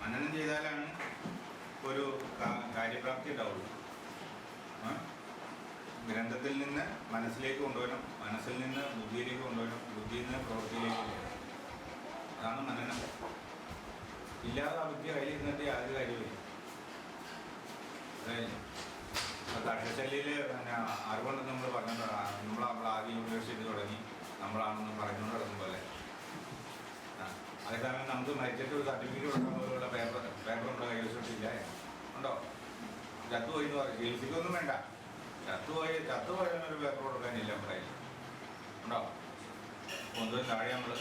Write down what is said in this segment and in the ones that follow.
മനനം ചെയ്താലാണ് ഒരു കാര്യപ്രാപ്തി ഉണ്ടാവുള്ളൂ. ഗ്രന്ഥത്തിൽ നിന്ന് മനസ്സിലേക്ക് കൊണ്ടുവരണം, മനസ്സിൽ നിന്ന് ബുദ്ധിയിലേക്ക് കൊണ്ടുവരണം, ബുദ്ധിയിൽ നിന്ന് പ്രവൃത്തിയിലേക്ക് കൊണ്ടുവരണം. അതാണ് മനനം. ഇല്ലാതെ ആ ബുദ്ധി കയ്യിൽ ഇരുന്നിട്ട് യാതൊരു കാര്യമില്ല. തക്ഷശല്യയിൽ പിന്നെ അറിവുണ്ടെന്ന് നമ്മൾ പറഞ്ഞിട്ടുണ്ട്. നമ്മൾ ആദ്യം യൂണിവേഴ്സിറ്റി തുടങ്ങി നമ്മളാണെന്ന് പറഞ്ഞുകൊണ്ട് നടക്കുമ്പോൾ അതേസമയം നമുക്ക് മരിച്ചിട്ട് ഒരു സർട്ടിഫിക്കറ്റ് കൊടുക്കാൻ പോലുള്ള പേപ്പർ ഉണ്ടോ കൈവശമില്ല? ഉണ്ടോ? ചത്തുപോയി എന്ന് പറയും. ചികിത്സയ്ക്കൊന്നും വേണ്ട. ചത്തുപോയതിനൊരു പേപ്പർ കൊടുക്കാനില്ല നമ്മുടെ കയ്യിൽ. ഉണ്ടോ? ഒന്നും താഴെ നമ്മൾ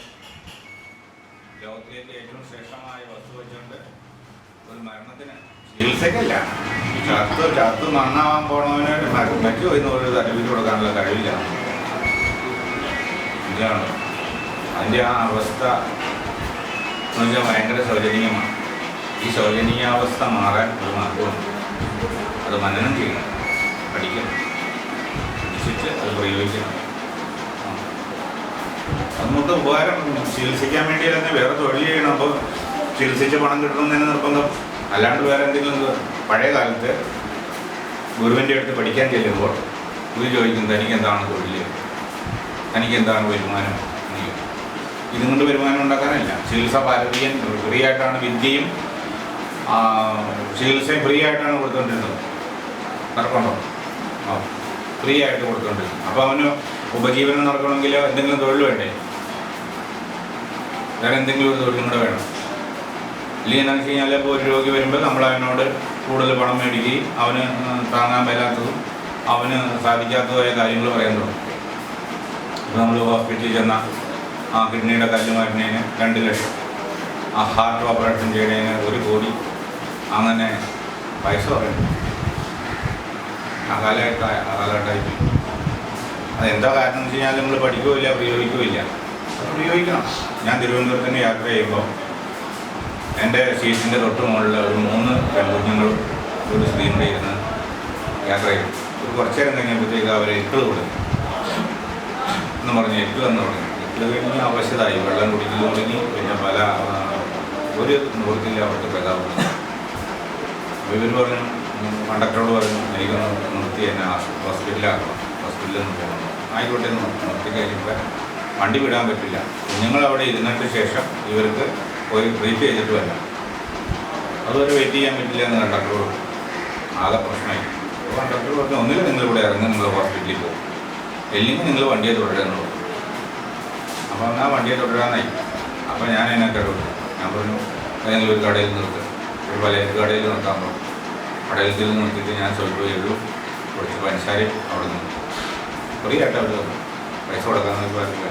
ലോകത്തിലേക്ക് ഏറ്റവും ശ്രേഷ്ഠമായ വസ്തു വെച്ചുകൊണ്ട് ഒരു മരണത്തിന് ചികിത്സയ്ക്കല്ല, ചത്ത് മണ്ണാവാൻ പോണവന് മറ്റു പോയി ഒരു സർട്ടിഫിക്കറ്റ് കൊടുക്കാനുള്ള കഴിവില്ല. ഇതാണ് അതിൻ്റെ ആ അവസ്ഥ എന്ന് വെച്ചാൽ ഭയങ്കര ശോചനീയമാണ്. ഈ ശോചനീയാവസ്ഥ മാറാൻ ഒരു മാർഗമുണ്ട്. അത് മനനം ചെയ്യണം, പഠിക്കണം, വിശ്വസിച്ച് അത് പ്രയോഗിക്കണം. അതുകൊണ്ട് ഉപകാരം ചികിത്സിക്കാൻ വേണ്ടി തന്നെ വേറെ തൊഴിൽ ചെയ്യണം. അപ്പോൾ ചികിത്സിച്ച് പണം കിട്ടണമെന്ന് നിർബന്ധം. അല്ലാണ്ട് വേറെ എന്തെങ്കിലും പഴയ കാലത്ത് ഗുരുവിൻ്റെ അടുത്ത് പഠിക്കാൻ ചെല്ലുമ്പോൾ ഗുരു ചോദിക്കും, തനിക്ക് എന്താണ് തൊഴിൽ, തനിക്ക് എന്താണ് വരുമാനം? ഇതും കൊണ്ട് വരുമാനം ഉണ്ടാക്കാനല്ല. ചികിത്സ ഭാരതീയൻ ഫ്രീ ആയിട്ടാണ് വിദ്യയും ചികിത്സയും ഫ്രീ ആയിട്ടാണ് കൊടുത്തുകൊണ്ടിരുന്നത്. നടക്കണോ? ഫ്രീ ആയിട്ട് കൊടുത്തുകൊണ്ടിരുന്നു. അപ്പോൾ അവന് ഉപജീവനം നടക്കണമെങ്കിൽ എന്തെങ്കിലും തൊഴിൽ വേണ്ടേ? വേറെ എന്തെങ്കിലും ഒരു തൊഴിലും കൂടെ വേണം. ഇല്ലെങ്കിൽ എന്താണെന്ന് വെച്ച് കഴിഞ്ഞാൽ ഇപ്പോൾ ഒരു രോഗി വരുമ്പോൾ നമ്മൾ അവനോട് കൂടുതൽ പണം മേടിക്കുകയും അവന് താങ്ങാൻ പറ്റാത്തതും അവന് സാധിക്കാത്തതായ കാര്യങ്ങൾ പറയാൻ തുടങ്ങും. ഇപ്പോൾ നമ്മൾ ഹോസ്പിറ്റലിൽ ചെന്നാൽ ആ കിഡ്നിയുടെ കല്ല് മാറ്റുന്നതിന് 2 ലക്ഷം, ആ ഹാർട്ട് ഓപ്പറേഷൻ ചെയ്യുന്നതിന് 1 കോടി, അങ്ങനെ പൈസ പറയുന്നു. ആ കാലഘട്ടമായി. അതെന്താ കാരണം എന്ന് വെച്ച് കഴിഞ്ഞാൽ നമ്മൾ പഠിക്കുകയില്ല, പ്രയോഗിക്കുകയില്ല. അത് പ്രയോഗിക്കണം. ഞാൻ തിരുവനന്തപുരത്തിന് യാത്ര ചെയ്യുമ്പോൾ എൻ്റെ സീറ്റിൻ്റെ തൊട്ട് മുകളിൽ ഒരു 3 പെൺകുഞ്ഞുങ്ങളും ഒരു സ്ത്രീയും കൂടെ ഇരുന്ന് യാത്ര ചെയ്തു. ഒരു കുറച്ച് നേരം കഴിഞ്ഞപ്പോഴത്തേക്ക് അവർ എട്ട് കൊടുക്കും എന്ന് പറഞ്ഞ് എട്ട് എന്ന് തുടങ്ങി. എട്ട് കഴിഞ്ഞ് അവശതായി, വെള്ളം കുടിക്കൽ തുടങ്ങി. പിന്നെ പല ഒരു നിവൃത്തിയിൽ അവർക്ക് പ്രതാപം. അപ്പോൾ ഇവർ പറഞ്ഞു, കണ്ടക്ടറോട് പറഞ്ഞു, എനിക്കൊന്ന് നിർത്തി എന്നെ ഹോസ്പിറ്റലിലാക്കണം, ഹോസ്പിറ്റലിൽ നിന്ന് പോകണം. ആയിക്കോട്ടെ എന്ന് നിർത്തി കഴിഞ്ഞപ്പോൾ വണ്ടി വിടാൻ പറ്റില്ല. കുഞ്ഞുങ്ങളവിടെ ഇരുന്നതിന് ശേഷം ഇവർക്ക് പോയി ട്രീറ്റ് ചെയ്തിട്ട് വരാം. അതുവരെ വെയിറ്റ് ചെയ്യാൻ പറ്റില്ല എന്ന് കണ്ടക്ടറോട് ആകെ പ്രശ്നമായി. അപ്പോൾ കണ്ടക്ടർ പറഞ്ഞു, ഒന്നിലും നിങ്ങളിവിടെ ഇറങ്ങി നിങ്ങൾ ഹോസ്പിറ്റലിൽ പോകും, അല്ലെങ്കിൽ നിങ്ങൾ വണ്ടിയെ തുടരുന്നുള്ളൂ. അപ്പോൾ എന്നാൽ വണ്ടിയെ തുടരാനായി. അപ്പോൾ ഞാൻ എന്നെ കേട്ടു. ഞാൻ പറഞ്ഞു, ഏതെങ്കിലും ഒരു കടയിൽ നിർത്തും, ഒരു പലചരക്ക് കടയിൽ നിർത്താൻ പറഞ്ഞു. കടയിൽ നിർത്തിയിട്ട് ഞാൻ സ്വല്പം എഴുതും, കുറച്ച് പഞ്ചസാരയും അവിടെ നിന്ന് ഫ്രീ ആയിട്ട് അവർ തന്നു. പൈസ കൊടുക്കാമെന്ന് പറഞ്ഞില്ല.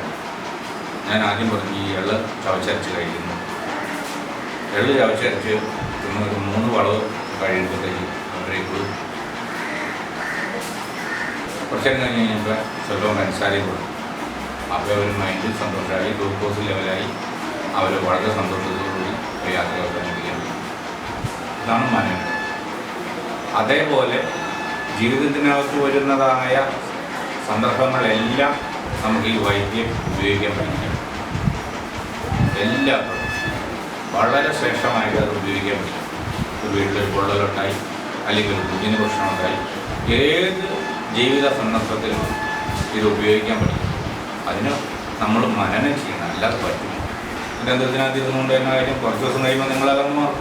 ഞാൻ ആദ്യം പറഞ്ഞു, ഈ എള്ള് ചവച്ചരച്ച് കഴിക്കുന്നു. എള്ള് ചവച്ചരച്ച് ഒരു 3 വളവ് കഴിയുമ്പോഴത്തേക്ക് അവരേക്ക് കുറച്ച് നേരം കഴിഞ്ഞ് കഴിഞ്ഞപ്പോൾ സ്വല്പം പഞ്ചസാരയും കൊടുക്കും. അപ്പോൾ അവർ മൈൻഡിൽ സന്തോഷമായി, ഗ്ലൂക്കോസ് ലെവലായി. അവർ വളരെ സന്തോഷത്തോടുകൂടി യാത്ര അവസാനിപ്പിക്കുകയാണ്. ഇതാണ് മനനം. അതേപോലെ ജീവിതത്തിനകത്ത് വരുന്നതായ സന്ദർഭങ്ങളെല്ലാം നമുക്ക് ഈ വൈദ്യം ഉപയോഗിക്കാൻ പറ്റില്ല. എല്ലാവർക്കും വളരെ ശ്രേഷ്ഠമായിട്ട് അത് ഉപയോഗിക്കാൻ പറ്റും. ഒരു വീട്ടിലൊരു പൊള്ളലുണ്ടായി, അല്ലെങ്കിൽ ഒരു കുഞ്ഞിന് പ്രശ്നമുണ്ടായി, ഏത് ജീവിത സന്ദർഭത്തിലും ഇത് ഉപയോഗിക്കാൻ പറ്റും. അതിന് നമ്മൾ മനനം ചെയ്യണം, അല്ലാതെ പറ്റില്ല. ഗ്രന്ഥത്തിനകത്ത് ഇരുന്നുകൊണ്ട് തന്നെ കാര്യം കുറച്ച് ദിവസം കഴിയുമ്പോൾ നിങ്ങളതൊന്ന് മാറും.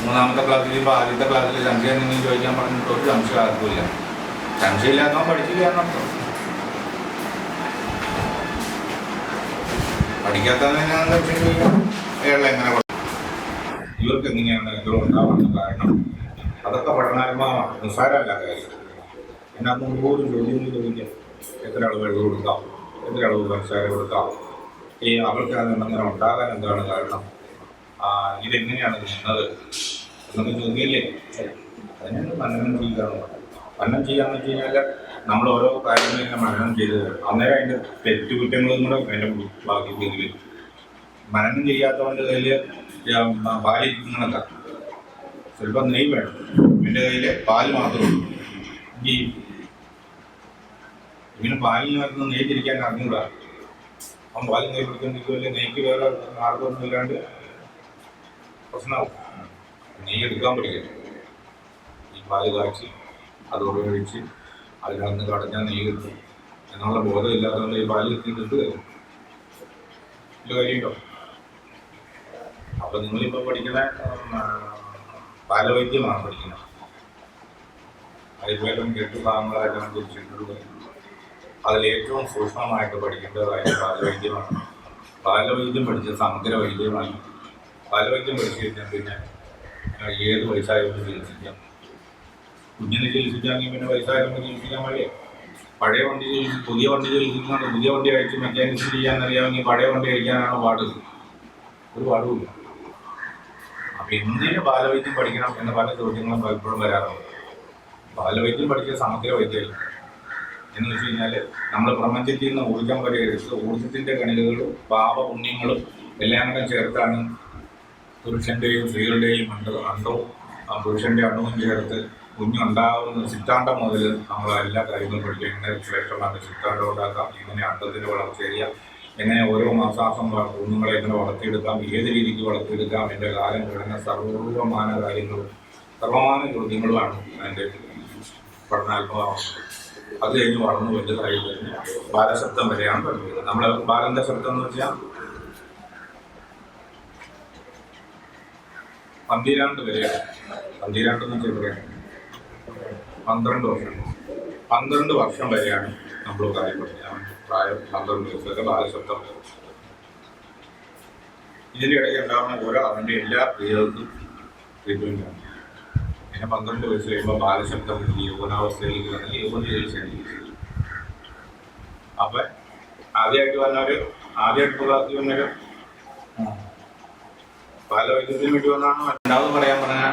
3ാമത്തെ ക്ലാസ്സിൽ ഇപ്പോൾ ആദ്യത്തെ ക്ലാസ്സിൽ സംശയം എന്തെങ്കിലും ചോദിക്കാൻ പറഞ്ഞിട്ട് ഒരു സംശയം ആർക്കുമില്ല. സംശയമില്ലാത്തവൻ പഠിച്ചില്ല എന്നർത്ഥം. പഠിക്കാത്തവനെന്താ ചോദിക്കാം, അയാളെ എങ്ങനെ ഇവർക്ക് എങ്ങനെയാണ് എന്തോ ഉണ്ടാവാനുള്ള കാരണം? അതൊക്കെ പഠനാത്മകമാണ്, നിസ്സാരമല്ല കാര്യം. അതിനകത്ത് 100 ചോദ്യങ്ങൾ ചോദിക്കാം. എത്ര അളവ് വെള്ളം കൊടുക്കാം, എത്ര അളവ് പഞ്ചസാര കൊടുക്കാം, അവർക്ക് അതെങ്ങനെ ഉണ്ടാകാൻ എന്താണ് കാരണം, ഇതെങ്ങനെയാണ് നിന്നത് എന്നൊക്കെ ചോദ്യമല്ലേ. അതിനാണ് മനനം ചെയ്യുക. മനനം ചെയ്യാന്ന് വെച്ച് കഴിഞ്ഞാൽ നമ്മൾ ഓരോ കാര്യങ്ങളിങ്ങനെ മനനം ചെയ്ത് അന്നേരം അതിൻ്റെ തെറ്റുകുറ്റങ്ങളും കൂടെ അതിൻ്റെ ബാക്കിയെങ്കിൽ മനനം ചെയ്യാത്തവൻ്റെ കയ്യിൽ പാലിരിക്കുന്നതൊക്കെ ചിലപ്പോൾ നെയ്യ് വേണം. എൻ്റെ കയ്യിൽ പാല് മാത്രമേ ഉള്ളൂ. ഇങ്ങനെ പാലിനകത്ത് നെയ്യ് തിരിക്കാൻ അറിഞ്ഞൂടാ. അവൻ പാലിൽ നെയ്യ് പിടിക്കൊണ്ടിരിക്കുമല്ലേ, നെയ്ക്ക് വേറെ മാർഗമൊന്നും ഇല്ലാണ്ട് പ്രശ്നമാവും. നെയ്യ് എടുക്കാൻ പഠിക്കും. ഈ പാല് കാച്ചി അത് ഉപയോഗിച്ച് അതിനകത്ത് കടഞ്ഞാൽ നെയ്യ് കിട്ടും എന്നുള്ള ബോധം ഇല്ലാത്തതുകൊണ്ട് ഈ പാല് കിട്ടിയിട്ട് കാര്യമുണ്ടോ? അപ്പം നിങ്ങളിപ്പോൾ പഠിക്കുന്ന പാലവൈദ്യമാണ് പഠിക്കുന്നത്. ആയുർവേദം 8 ഭാഗങ്ങളായിട്ടാണ് തിരിച്ചിട്ടുള്ളത്. അതിലേറ്റവും സൂക്ഷ്മമായിട്ട് പഠിക്കേണ്ടതായ ബാലവൈദ്യമാണ്. ബാലവൈദ്യം പഠിച്ച സമഗ്ര വൈദ്യമാണ്. ബാലവൈദ്യം പഠിച്ചു കഴിഞ്ഞാൽ പിന്നെ ഏത് വയസ്സായവർക്ക് ചികിത്സിക്കാം. കുഞ്ഞിനെ ചികിത്സിക്കാമെങ്കിൽ പിന്നെ വയസ്സായവർക്ക് ചികിത്സിക്കാൻ വഴിയേ. പഴയ വണ്ടി പുതിയ വണ്ടി ചികിത്സിക്കുന്നുണ്ട്. പുതിയ വണ്ടി അഴിച്ച് മെക്കാനിക്സ് ചെയ്യാൻ അറിയാമെങ്കിൽ പഴയ വണ്ടി അഴിക്കാനാണ് പാട്. ഒരു പാടുമില്ല. അപ്പം എന്തിന് ബാലവൈദ്യം പഠിക്കണം എന്ന പല ചോദ്യങ്ങളും പലപ്പോഴും വരാറുണ്ട്. ബാലവൈദ്യം പഠിച്ച സമഗ്ര വൈദ്യമായി എന്ന് വെച്ച് കഴിഞ്ഞാൽ നമ്മൾ പ്രപഞ്ചത്തിൽ നിന്ന് ഊർജം വരെ എടുത്ത് ഊർജത്തിൻ്റെ കണികകളും പാപപുണ്യങ്ങളും എല്ലാം കൂടെ ചേർത്താണ് പുരുഷൻ്റെയും സ്ത്രീകളുടെയും അണ്ടവും പുരുഷൻ്റെ അണുവും ചേർത്ത് കുഞ്ഞുണ്ടാകുന്ന സിദ്ധാന്തം മുതൽ നമ്മൾ എല്ലാ കാര്യങ്ങളും പഠിക്കുക. എങ്ങനെ ശ്രേഷ്ഠമാണ് സിദ്ധാന്തം ഉണ്ടാക്കാം, എങ്ങനെ അണ്ടത്തിന് വളർച്ച ചെയ്യാം, എങ്ങനെ ഓരോ മാസാസം കുഞ്ഞുങ്ങളെ എങ്ങനെ വളർത്തിയെടുക്കാം, ഏത് രീതിക്ക് വളർത്തിയെടുക്കാം, എൻ്റെ കാലം കിടന്ന സർവമാന കാര്യങ്ങളും സർവമാന ചോദ്യങ്ങളുമാണ് അതിൻ്റെ പഠനാത്മകമാകുന്നത്. അത് കഴിഞ്ഞ് വളർന്ന് വലുതായി കഴിഞ്ഞ് ബാലശബ്ദം വരെയാണ് പഠിക്കുന്നത്. നമ്മൾ ബാലൻ്റെ ശബ്ദം എന്ന് വെച്ചാൽ 12 വരെയാണ്. 12 എന്ന് വെച്ചാൽ എവിടെയാണ്? 12 വർഷം. 12 വർഷം വരെയാണ് നമ്മൾ കാര്യം പഠിക്കുക. പ്രായം 12 വയസ്സൊക്കെ ബാലശബ്ദം. ഇതിൻ്റെ ഇടയ്ക്ക് ഉണ്ടാകുന്ന അവൻ്റെ എല്ലാ ക്രിയകൾക്കും ട്രീറ്റ്മെൻറ്റാണ്. പിന്നെ 12 വയസ്സ് കഴിയുമ്പോൾ ബാലശബ്ദം യൗവനാവസ്ഥയിലേക്ക് വന്ന് യൗവന ചികിത്സയാണ്. അപ്പം ആദ്യമായിട്ട് വന്നവർ ബാലവൈദ്യത്തിന് വേണ്ടി വന്നാണ്. രണ്ടാമത് പറയാൻ പറഞ്ഞ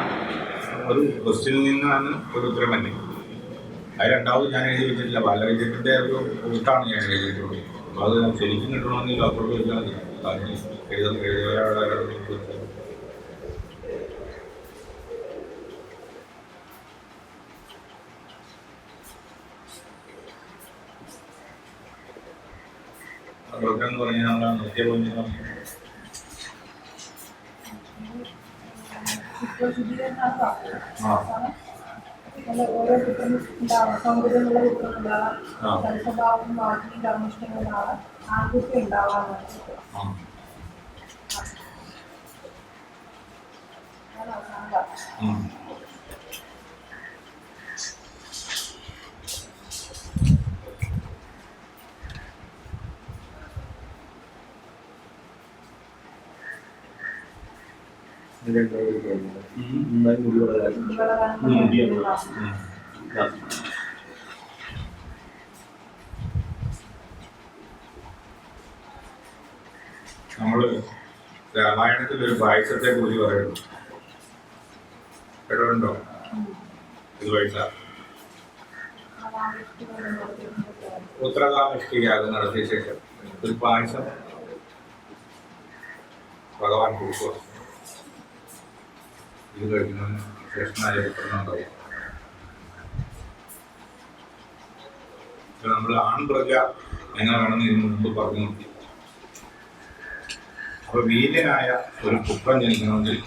ഒരു ക്വസ്റ്റ്യനിൽ നിന്നാണ് ഒരു ഉത്തരം തന്നെ. അത് രണ്ടാമത് ഞാൻ എഴുതി വെച്ചിട്ടില്ല. ബാലവൈദ്യത്തിൻ്റെ ഒരു കൂട്ടാണ് ഞാൻ എഴുതിയിട്ടുള്ളത്. അപ്പോൾ അത് ശരിക്കും കിട്ടണമെങ്കിൽ അപ്പുറത്ത് വെച്ചാൽ മതി. എഴുതുന്ന എന്ന് പറഞ്ഞാൽ നമ്മളാണ് നിത്യപോയിന്റ് ഓരോ കുറ്റം ഉണ്ടാവാം, സൗന്ദര്യമുള്ള കുറ്റം ഉണ്ടാവാം, സ്വഭാവം വാക്കിയും കർമ്മിഷ്ടങ്ങളുണ്ടാവാം, ആൺകുട്ടി ഉണ്ടാവാം. നമ്മള് രാമായണത്തിൽ ഒരു പായസത്തെ കുറിച്ച് പറയുന്നു. കേട്ടോ? ഇത് പൈസ ഉത്തരകാമിഷ്ടിയാകും നടത്തിയ ശേഷം ഒരു പായസം ഭഗവാൻ കൊടുക്കുക. ഇത് കഴിക്കുന്നതിന് കൃഷ്ണനായ പുത്രനുണ്ടാവും. നമ്മൾ ആൺപ്രജ എങ്ങനെ വേണമെന്ന് ഇതിനു മുമ്പ് പറഞ്ഞു നോക്കി. അപ്പൊ വീര്യനായ ഒരു പുത്രൻ ജനിക്കണമെങ്കിൽ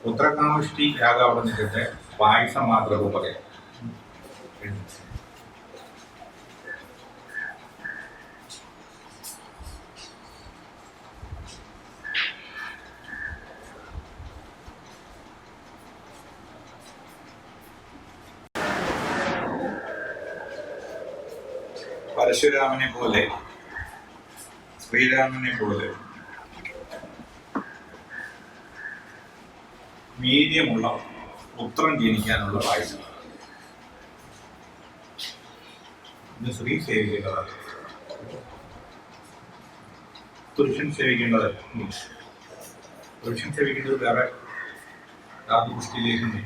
പുത്രകാമിഷ്ടി യാഗം അവിടെ നിൽക്കട്ടെ, പായസം മാത്രമേ പറയാം. പരശുരാമനെ പോലെ ശ്രീരാമനെ പോലെ വീര്യമുള്ള പുത്രൻ ജനിക്കാനുള്ള പായസം ഇത് സ്ത്രീ സേവിക്കേണ്ടതല്ല, പുരുഷൻ സേവിക്കേണ്ടതല്ല. പുരുഷൻ സേവിക്കേണ്ടത് വേറെ ധാതുപുഷ്ടിയിലേക്ക്.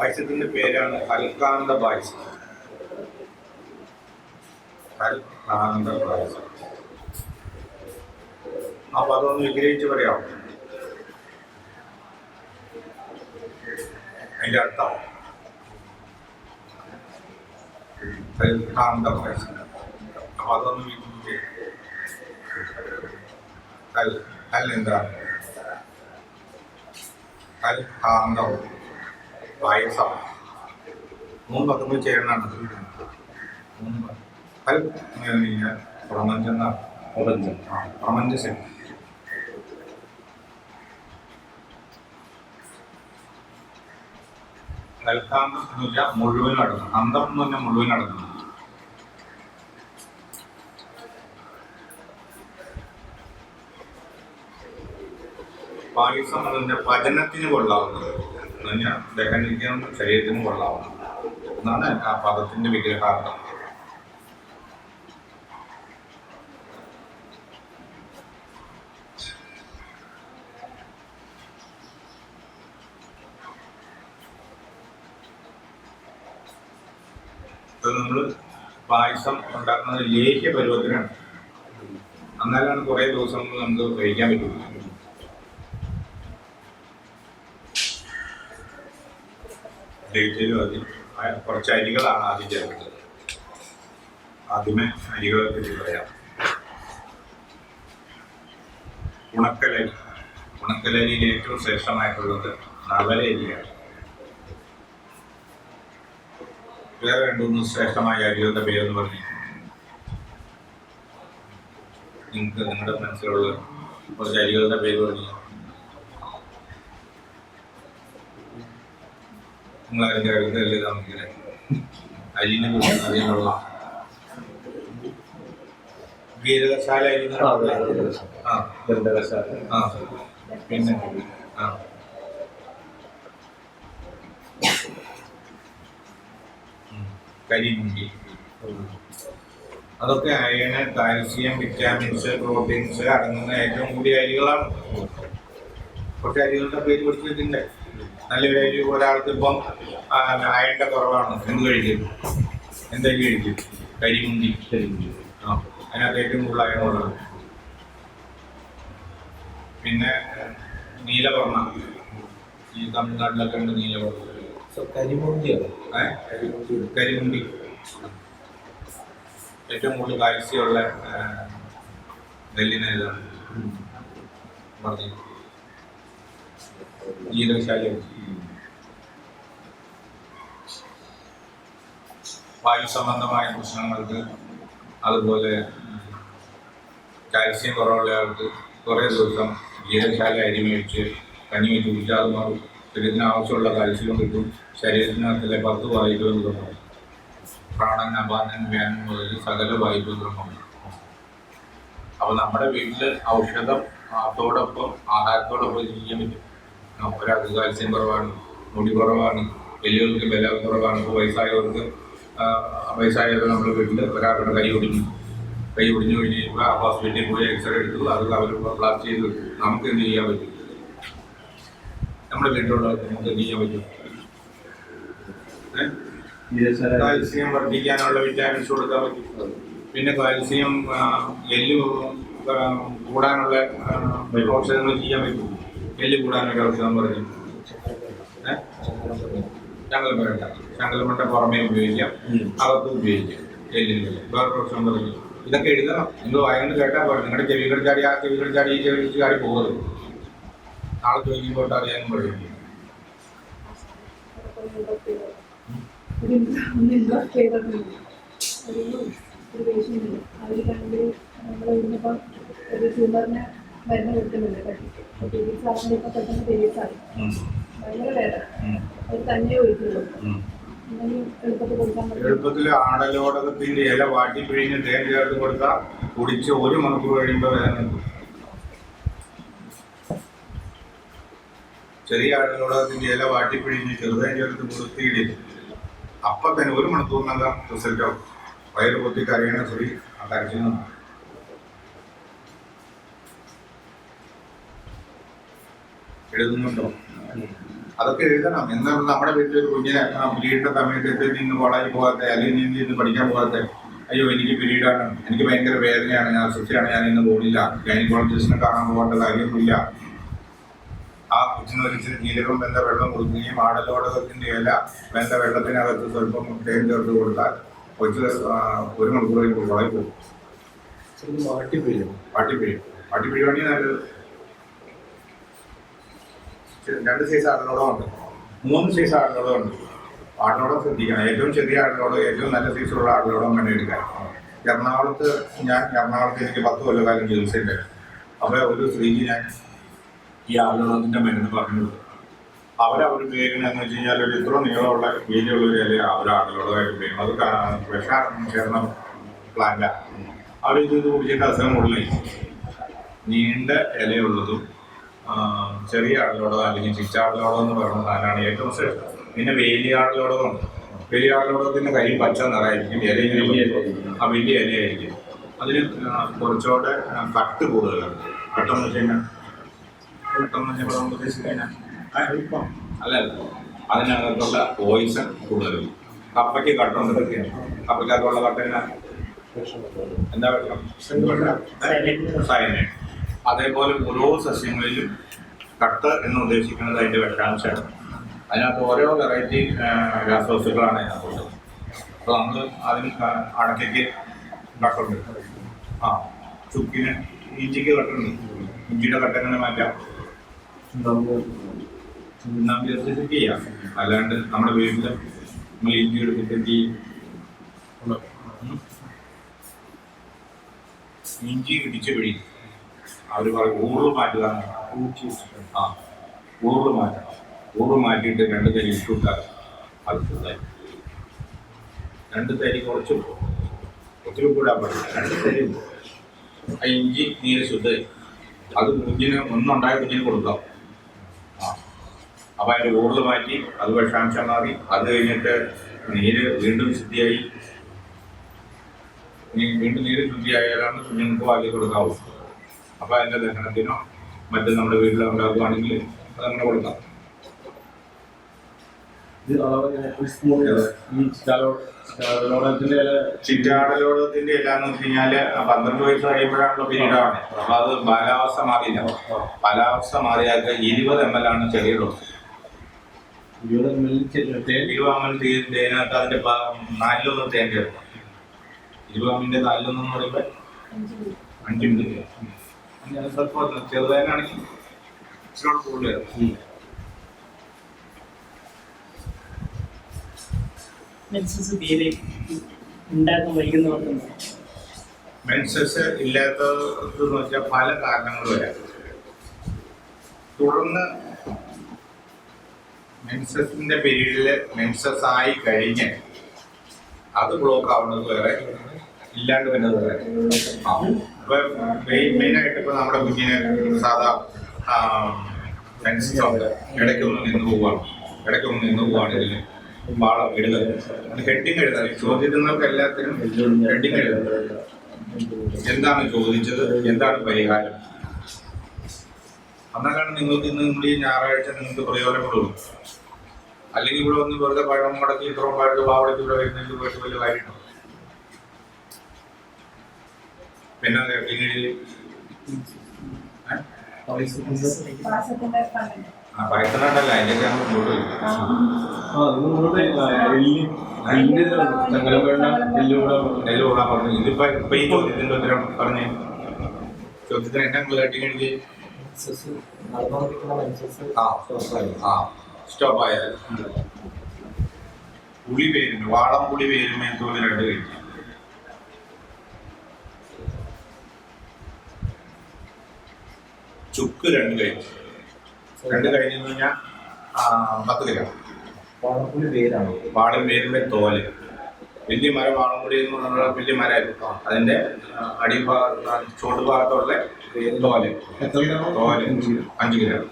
പായസത്തിന്റെ പേരാണ് കൽക്കാന്ത പായസം. കൽക്കാന്ത പായസം. അപ്പൊ അതൊന്ന് വിഗ്രഹിച്ച് പറയാം അതിന്റെ അർത്ഥം. കൽക്കാന്ത പായസം. അപ്പൊ അതൊന്ന് വിഗ്രഹിച്ച് എന്താണ് കൽക്കാന്തം പായസം. 3 പദങ്ങൾ ചേർന്നാണ് പ്രപഞ്ചം. കൽക്കാന്തം എന്ന് വെച്ചാൽ മുഴുവൻ അടങ്ങും. അന്തം എന്ന് പറഞ്ഞാൽ മുഴുവൻ അടങ്ങുന്നു. പായസം അതിൻ്റെ പചനത്തിന് കൊള്ളാവുന്നത് എന്ന് പറഞ്ഞാൽ ദഹനിക്കാനും ശരീരത്തിന് കൊള്ളാവുന്നത് എന്നാണ് ആ പദത്തിന്റെ വിഗ്രഹാർത്ഥം. ഇത് നമ്മൾ പായസം ഉണ്ടാക്കുന്നത് ലേഹ്യ പരുവത്തിനാണ്. എന്നാലാണ് കുറേ ദിവസം നമുക്ക് കഴിക്കാൻ പറ്റുള്ളൂ. കുറച്ച് അരികളാണ് ആദ്യം ചേർക്കുന്നത്. ആദ്യമേ അരികളെ പറ്റി പറയാം. ഉണക്കലരി. ഉണക്കലരിയിൽ ഏറ്റവും ശ്രേഷ്ഠമായിട്ടുള്ളത് നവലരിയാണ്. വേറെ 2-3 ശ്രേഷ്ഠമായ അരികളുടെ പേരെന്ന് പറഞ്ഞു നിങ്ങൾക്ക് നിങ്ങളുടെ മനസ്സിലുള്ള കുറച്ച് അരികളുടെ പേര് പറഞ്ഞു. നിങ്ങളതിൻ്റെ അടുത്തല്ലേ താമസിക്കുന്നത്? അരിനെ കുറിച്ച് അറിയാനുള്ള ജീരകശാല അരി. പിന്നെ കരിമുണ്ടി. അതൊക്കെ അയണ്, കാൽസ്യം, വിറ്റാമിൻസ്, പ്രോട്ടീൻസ് അടങ്ങുന്ന ഏറ്റവും കൂടിയ അരികളാണ്. കുറച്ച് അരികളുടെ പേര് പഠിച്ചു വെച്ചിട്ടുണ്ട്. നല്ലൊരു അരി ഒരാൾക്ക് ഇപ്പം അയണിന്റെ കുറവാണ്, എന്ത് കഴിക്കും? എന്തരി കഴിക്കും? കരിമുണ്ടി. അതിനകത്ത് ഏറ്റവും കൂടുതൽ അയണുള്ളത്. പിന്നെ നീലവർണ്ണ. ഈ തമിഴ്നാട്ടിലൊക്കെ ഉണ്ട് നീലവർണ്ണ. കരിമുണ്ടി ഏറ്റവും കൂടുതൽ കാൽസ്യമുള്ള നെല്ലിന ഇതാണ് പറഞ്ഞു. ജീരകശാല. വായു സംബന്ധമായ പ്രശ്നങ്ങൾക്ക്, അതുപോലെ കാൽസ്യം കുറവുള്ള ആൾക്ക് കുറേ ദിവസം ജീരകശാല അരി മേടിച്ച് കഞ്ഞി വെച്ച് കുടിച്ചാൽ മാറും. ശരീരത്തിന് ആവശ്യമുള്ള കാൽസ്യവും കിട്ടും. ശരീരത്തിനകത്തിലെ 10 വായുക്കളും തുടങ്ങും. പ്രാണൻ, അപാനൻ, വ്യാനം മുതൽ സകല വായുക്കളും തുടങ്ങും. അപ്പോൾ നമ്മുടെ വീട്ടിൽ ഔഷധം അതോടൊപ്പം ആഹാരത്തോടൊപ്പം ചെയ്യാൻ പറ്റും. ഒരാൾക്ക് കാൽസ്യം കുറവാണ്, മുടി കുറവാണ്, വലിയവർക്ക് ബലം കുറവാണ്. ഇപ്പോൾ വയസ്സായവർ നമ്മുടെ വീട്ടിൽ ഒരാളുടെ കൈ ഒടിഞ്ഞു കഴിഞ്ഞ് കഴിയുമ്പോൾ ആ ഹോസ്പിറ്റലിൽ പോയി എക്സ്റേ എടുത്തു, അത് അവർ പ്ലാസ്റ്റ് ചെയ്ത് കിട്ടും. നമുക്ക് എന്ത് ചെയ്യാൻ പറ്റും? നമ്മുടെ വീട്ടിലുള്ളവർക്ക് നമുക്ക് എന്ത് ചെയ്യാൻ പറ്റും? കാൽസ്യം വർദ്ധിക്കാനുള്ള വിറ്റാമിൻസ് കൊടുക്കാൻ പറ്റും. പിന്നെ കാൽസ്യം എല്ല് കൂടാനുള്ള ഔഷധങ്ങൾ ചെയ്യാൻ പറ്റും. എല്ല് കൂടാനൊക്കെ ഔഷധം പറഞ്ഞു ശങ്കലമട്ട പുറമേ ഉപയോഗിക്കാം, അകത്ത് ഉപയോഗിക്കാം. എല്ലിന് വേറൊരു ഔഷധം പറഞ്ഞു. ഇതൊക്കെ എഴുതണം. നിങ്ങൾ വായന കേട്ടാൽ പറഞ്ഞു. നിങ്ങളുടെ ചെവികൾ ചാടി ആ ചെവികൾ ചാടി ഈ ചെവികൾ ചാടി പോകുന്നത് നാളെ ചോദിക്കുമ്പോട്ട് അറിയാനും പറയും. ഒരു പേഷ്യൻ്റ് അവർ കണ്ട് നമ്മൾ ഇന്നിപ്പം ഒരു ട്യൂമറിന് മരുന്ന് കൊടുക്കുന്നുണ്ട്. പീരീഡ്സ് ആകുമ്പോൾ ഇപ്പം പെട്ടെന്ന് പീരീഡ്സ് ആയി ഭയങ്കര വേദന. അവർ തന്നെ ഒഴിക്കുള്ളൂ. എളുപ്പത്തിൽ ആടലോടകത്തിന്റെ ഇല വാട്ടി പിഴിഞ്ഞ് തേൻ ചേർത്ത് കൊടുത്താൽ കുടിച്ച് 1 മണിക്കൂർ കഴിയുമ്പോൾ വേദന കിട്ടും. ചെറിയ ആടലോടകത്തിന്റെ ഇല വാട്ടി പിഴിഞ്ഞ് ചെറുതേൻ ചേർത്ത് കൊടുത്തിയിടില്ല. അപ്പം തന്നെ 1 മണിക്കൂറിനകം റിസൾട്ട് ആവും. വയറ് പൊത്തി കരയണ ചെറിയ ആ കരച്ചിൽ എഴുതുന്നുണ്ടോ? അതൊക്കെ എഴുതണം. എന്നാൽ നമ്മുടെ വീട്ടിലൊരു കുഞ്ഞിനെ പിരീഡിന്റെ സമയത്ത് നിന്ന് കോളേജിൽ പോകാത്ത അല്ലെങ്കിൽ നീ ഇന്ന് പഠിക്കാൻ പോകാത്ത, അയ്യോ എനിക്ക് പിരീഡാണ്, എനിക്ക് ഭയങ്കര വേദനയാണ്, ഞാൻ അസ്വസ്ഥയാണ്, ഞാൻ ഇന്ന് പോകില്ല, ഗൈനക്കോളജിസ്റ്റിനെ കാണാൻ പോകേണ്ട കാര്യമൊന്നുമില്ല. ആ കൊച്ചിന് ഒരിച്ചിരി ജീരകം വെന്ത വെള്ളം കൊടുക്കുകയും ആടലോടകത്തിൻ്റെ ഇല വെന്ത വെള്ളത്തിനകത്ത് സ്വല്പം തേൻ ചേർത്ത് കൊടുത്താൽ കൊച്ച് 1 മണിക്കൂർ കഴിയുമ്പോൾ കോളേജിൽ പോകും. പാട്ടിപ്പിഴിവാണെങ്കിൽ നല്ലത്. 2 സൈസ് ആടിനോടമുണ്ട്, 3 സൈസ് ആടിനോടമുണ്ട്. ആടിനോടം ശ്രദ്ധിക്കണം. ഏറ്റവും ചെറിയ ആടിനോട്, ഏറ്റവും നല്ല സൈസുള്ള ആടിനോടം വേണം എടുക്കാൻ. എറണാകുളത്ത് എനിക്ക് 10 കൊല്ലക്കാലം ചികിത്സയുണ്ട്. അപ്പോൾ ഒരു സ്ത്രീക്ക് ഞാൻ ഈ ആടിനോടത്തിൻ്റെ മരുന്ന് പറഞ്ഞു കൊടുത്തു. അവർ ഉപയോഗിക്കണമെന്ന് വെച്ച് കഴിഞ്ഞാൽ ഒരു ഇത്ര നീളമുള്ള വീതിയുള്ള ഒരു ഇല അവർ ആടിനോടമായിട്ട് ഉപയോഗിക്കും. അത് വിഷം ചേർന്ന പ്ലാന്റാണ്. അവർ ഇത് കുടിച്ചിട്ട് അസുഖം കൂടുതലായി. നീണ്ട ഇലയുള്ളതും ചെറിയ ആടിലോടോ അല്ലെങ്കിൽ ചിറ്റാടിലോടോ എന്ന് പറയുന്ന സാധനമാണ് ഏറ്റവും ശ്രേഷ്ഠം. പിന്നെ വേലിയാടിലോടകമുണ്ട്. വേലിയാടിലോടകത്തിൻ്റെ കൈ പച്ച നിറമായിരിക്കും, ഇല വലിയ ഇലയായിരിക്കും. അതിന് കുറച്ചുകൂടെ കട്ട് കൂടുതലാണ്. കട്ടെന്ന് വെച്ച് കഴിഞ്ഞാൽ അല്ല, അതിനകത്തുള്ള പോയിസൺ കൂടുതലും. കപ്പയ്ക്ക് കട്ടുണ്ട്. കപ്പയ്ക്കകത്തുള്ള കട്ടന എന്താ സയനൈഡ്. അതേപോലെ ഓരോ സസ്യങ്ങളിലും കട്ട് എന്ന് ഉദ്ദേശിക്കുന്നത് അതിൻ്റെ വിഷാംശമാണ്. അതിനകത്ത് ഓരോ വെറൈറ്റി രാസവസ്തുക്കളാണ് അതിനകത്തുള്ളത്. അപ്പോൾ നമ്മൾ അതിന് അടയ്ക്കയ്ക്ക് കട്ടുണ്ട്, ചുക്കിന് ഇഞ്ചിക്ക് കട്ടുണ്ട്. ഇഞ്ചിയുടെ കട്ടെങ്ങനെ മാറ്റാം, നമുക്ക് ചെയ്യാം. അല്ലാണ്ട് നമ്മുടെ വീട്ടിൽ നമ്മൾ ഇഞ്ചി എടുത്തിട്ട് ഇഞ്ചി ഇടിച്ച് പിടി അവർ പറയും ഊറ് മാറ്റുക. ഊറ് മാറ്റണം. ഊറ് മാറ്റിയിട്ട് 2 തരി ഇട്ടുവിട്ടാൽ അത് ശുദ്ധമായി. 2 തരി കുറച്ച് ഒത്തിരി കൂടാൻ പാടില്ല. 2 തരി ആ ഇഞ്ചി നീര് ശുദ്ധമായി. അത് കുഞ്ഞിന് ഒന്നുണ്ടായ കുഞ്ഞിന് കൊടുക്കാം. അപ്പോൾ അതിൻ്റെ ഊറിൽ മാറ്റി അത് വിഷാംശം മാറി. അത് കഴിഞ്ഞിട്ട് നീര് വീണ്ടും ശുദ്ധിയായി. വീണ്ടും നീര് ശുദ്ധിയായാലാണ് കുഞ്ഞുങ്ങൾക്ക് പാലിൽ കൊടുക്കാവൂ. അപ്പോൾ അതിൻ്റെ ദഹനത്തിനോ മറ്റും നമ്മുടെ വീട്ടിൽ ഉണ്ടാക്കുകയാണെങ്കിൽ അതങ്ങനെ കൊടുക്കാം. ചിറ്റാടലോടകത്തിൻ്റെ ഇല എന്ന് വെച്ച് കഴിഞ്ഞാൽ 12 വയസ്സ് കഴിയുമ്പോഴാണല്ലോ പിരീഡാണ്. അപ്പോൾ അത് ബാലാവസ്ഥ മാറിയില്ല. ബാലാവസ്ഥ മാറിയാൽ 20 ml ആണ് ചെറിയ ഡോസ്. 20 ml തേനകത്ത് അതിൻ്റെ 4 തേൻ ചേർക്കും. 20 ml 4 എന്ന് പറയുമ്പോൾ 5 മിനിറ്റ്. സ്വല്പം ചെറുതേനാണെങ്കിൽ ഇച്ചിരി കൂടുതൽ. മെൻസസ് ഇല്ലാത്തതെന്ന് വെച്ചാൽ പല കാരണങ്ങൾ വരാം. തുടർന്ന് മെൻസസിന്റെ പീരീഡില് മെൻസസ് ആയി കഴിഞ്ഞ് അത് ബ്ലോക്ക് ആവുന്നത് വേറെ, ഇല്ലാണ്ട് വരുന്നത് വേറെ. ഇപ്പൊ മെയിനായിട്ട് ഇപ്പൊ നമ്മുടെ കുഞ്ഞിന് സാധാ മെൻസസ് ഉണ്ട്, ഇടയ്ക്കൊന്ന് നിന്ന് പോവാണെങ്കിൽ വാളം എഴുതുക, ഹെഡിങ് എഴുതാൻ ചോദ്യങ്ങൾക്ക് എല്ലാത്തിനും ഹെഡിങ് എഴുതുക. എന്താണ് ചോദിച്ചത്, എന്താണ് പരിഹാരം, എന്നാലാണ് നിങ്ങൾക്ക് ഇന്ന് നമ്മൾ ഈ ഞായറാഴ്ച നിങ്ങൾക്ക് പ്രയോജനപ്പെടുള്ളൂ. അല്ലെങ്കിൽ ഇവിടെ വന്ന് വെറുതെ പഴം മുടക്കി ഇത്രയും പാട്ട് വാവടക്കി ഇവിടെ വരുന്നതിന് പോയിട്ട് വലിയ കാര്യമുണ്ടോ? പിന്നെ പിന്നീട് പൈസണ്ടല്ല അതിൻ്റെ മുന്നോട്ട് എല്ലാം പറഞ്ഞു. ഇതിപ്പോ ഈ ചോദ്യത്തിന്റെ ഉത്തരം പറഞ്ഞ് ചോദ്യത്തിന് എന്നെ കേട്ടിക്ക് സ്റ്റോപ്പ് ആയാൽ പുളി പേരുണ്ട്, വാളം പുളി പേരുമേ തോന്നി 2 കഴിക്കും. ചുക്ക് 2 കഴിക്കും. 2 കഴിഞ്ഞെന്ന് കഴിഞ്ഞാൽ 10 ഗ്രാം. വാളം പേരിന്റെ തോല്, വലിയ മരം വാളംപുളി എന്ന് പറഞ്ഞാൽ വലിയ മരമായിരുന്നു. അതിന്റെ ചോട്ട് ഭാഗത്തുള്ള തോല് 5 ഗ്രാം.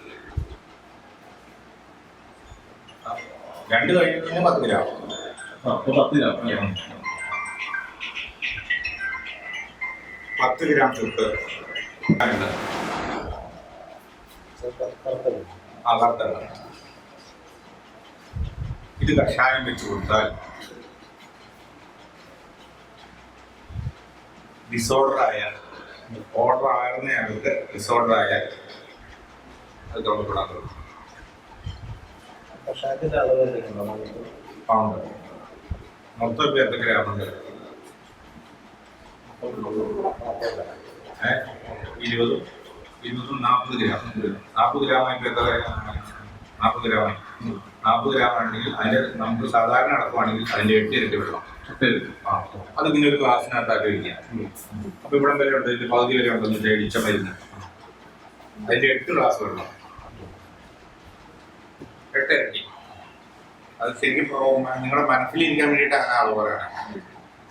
2 കഴിഞ്ഞ് കഴിഞ്ഞാൽ 10 ഗ്രാം. 10 ഗ്രാം ചുക്ക് കറുത്ത ഇത് കഷായം വെച്ച് കൊടുത്താൽ ഡിസോർഡർ ആയാൽ, ഓർഡർ ആകുന്നയാൾക്ക് ഡിസോർഡർ ആയാൽ അത് തൊടപ്പെടാൻ തുടങ്ങും. കഷായത്തിന്റെ അളവ് പൗണ്ട് മൊത്തം ഇപ്പോൾ എത്ര ഗ്രാമുണ്ട്? 20 40 ഗ്രാം. 40 ഗ്രാമായിട്ട് എത്ര? 40 ഗ്രാമായി. 40 ഗ്രാം ആണെങ്കിൽ അതിൻ്റെ നമുക്ക് സാധാരണ അടക്കമാണെങ്കിൽ അതിൻ്റെ 8 ഇരട്ടി വെള്ളം. അത് പിന്നെ ഒരു ഗ്ലാസ്സിനകത്താക്കി വയ്ക്കാം. അപ്പോൾ ഇവിടം വരെ ഉണ്ട്, ഇതിൻ്റെ പകുതി വരെ ഉണ്ടെന്ന് വെച്ചാൽ ഇടിച്ച മരുന്ന് അതിൻ്റെ 8 ഗ്ലാസ് വെള്ളം, 8 ഇരട്ടി. അത് ശരിക്കും നിങ്ങളുടെ മനസ്സിലിരിക്കാൻ വേണ്ടിയിട്ട് അങ്ങനെ അളവ് പറയണം.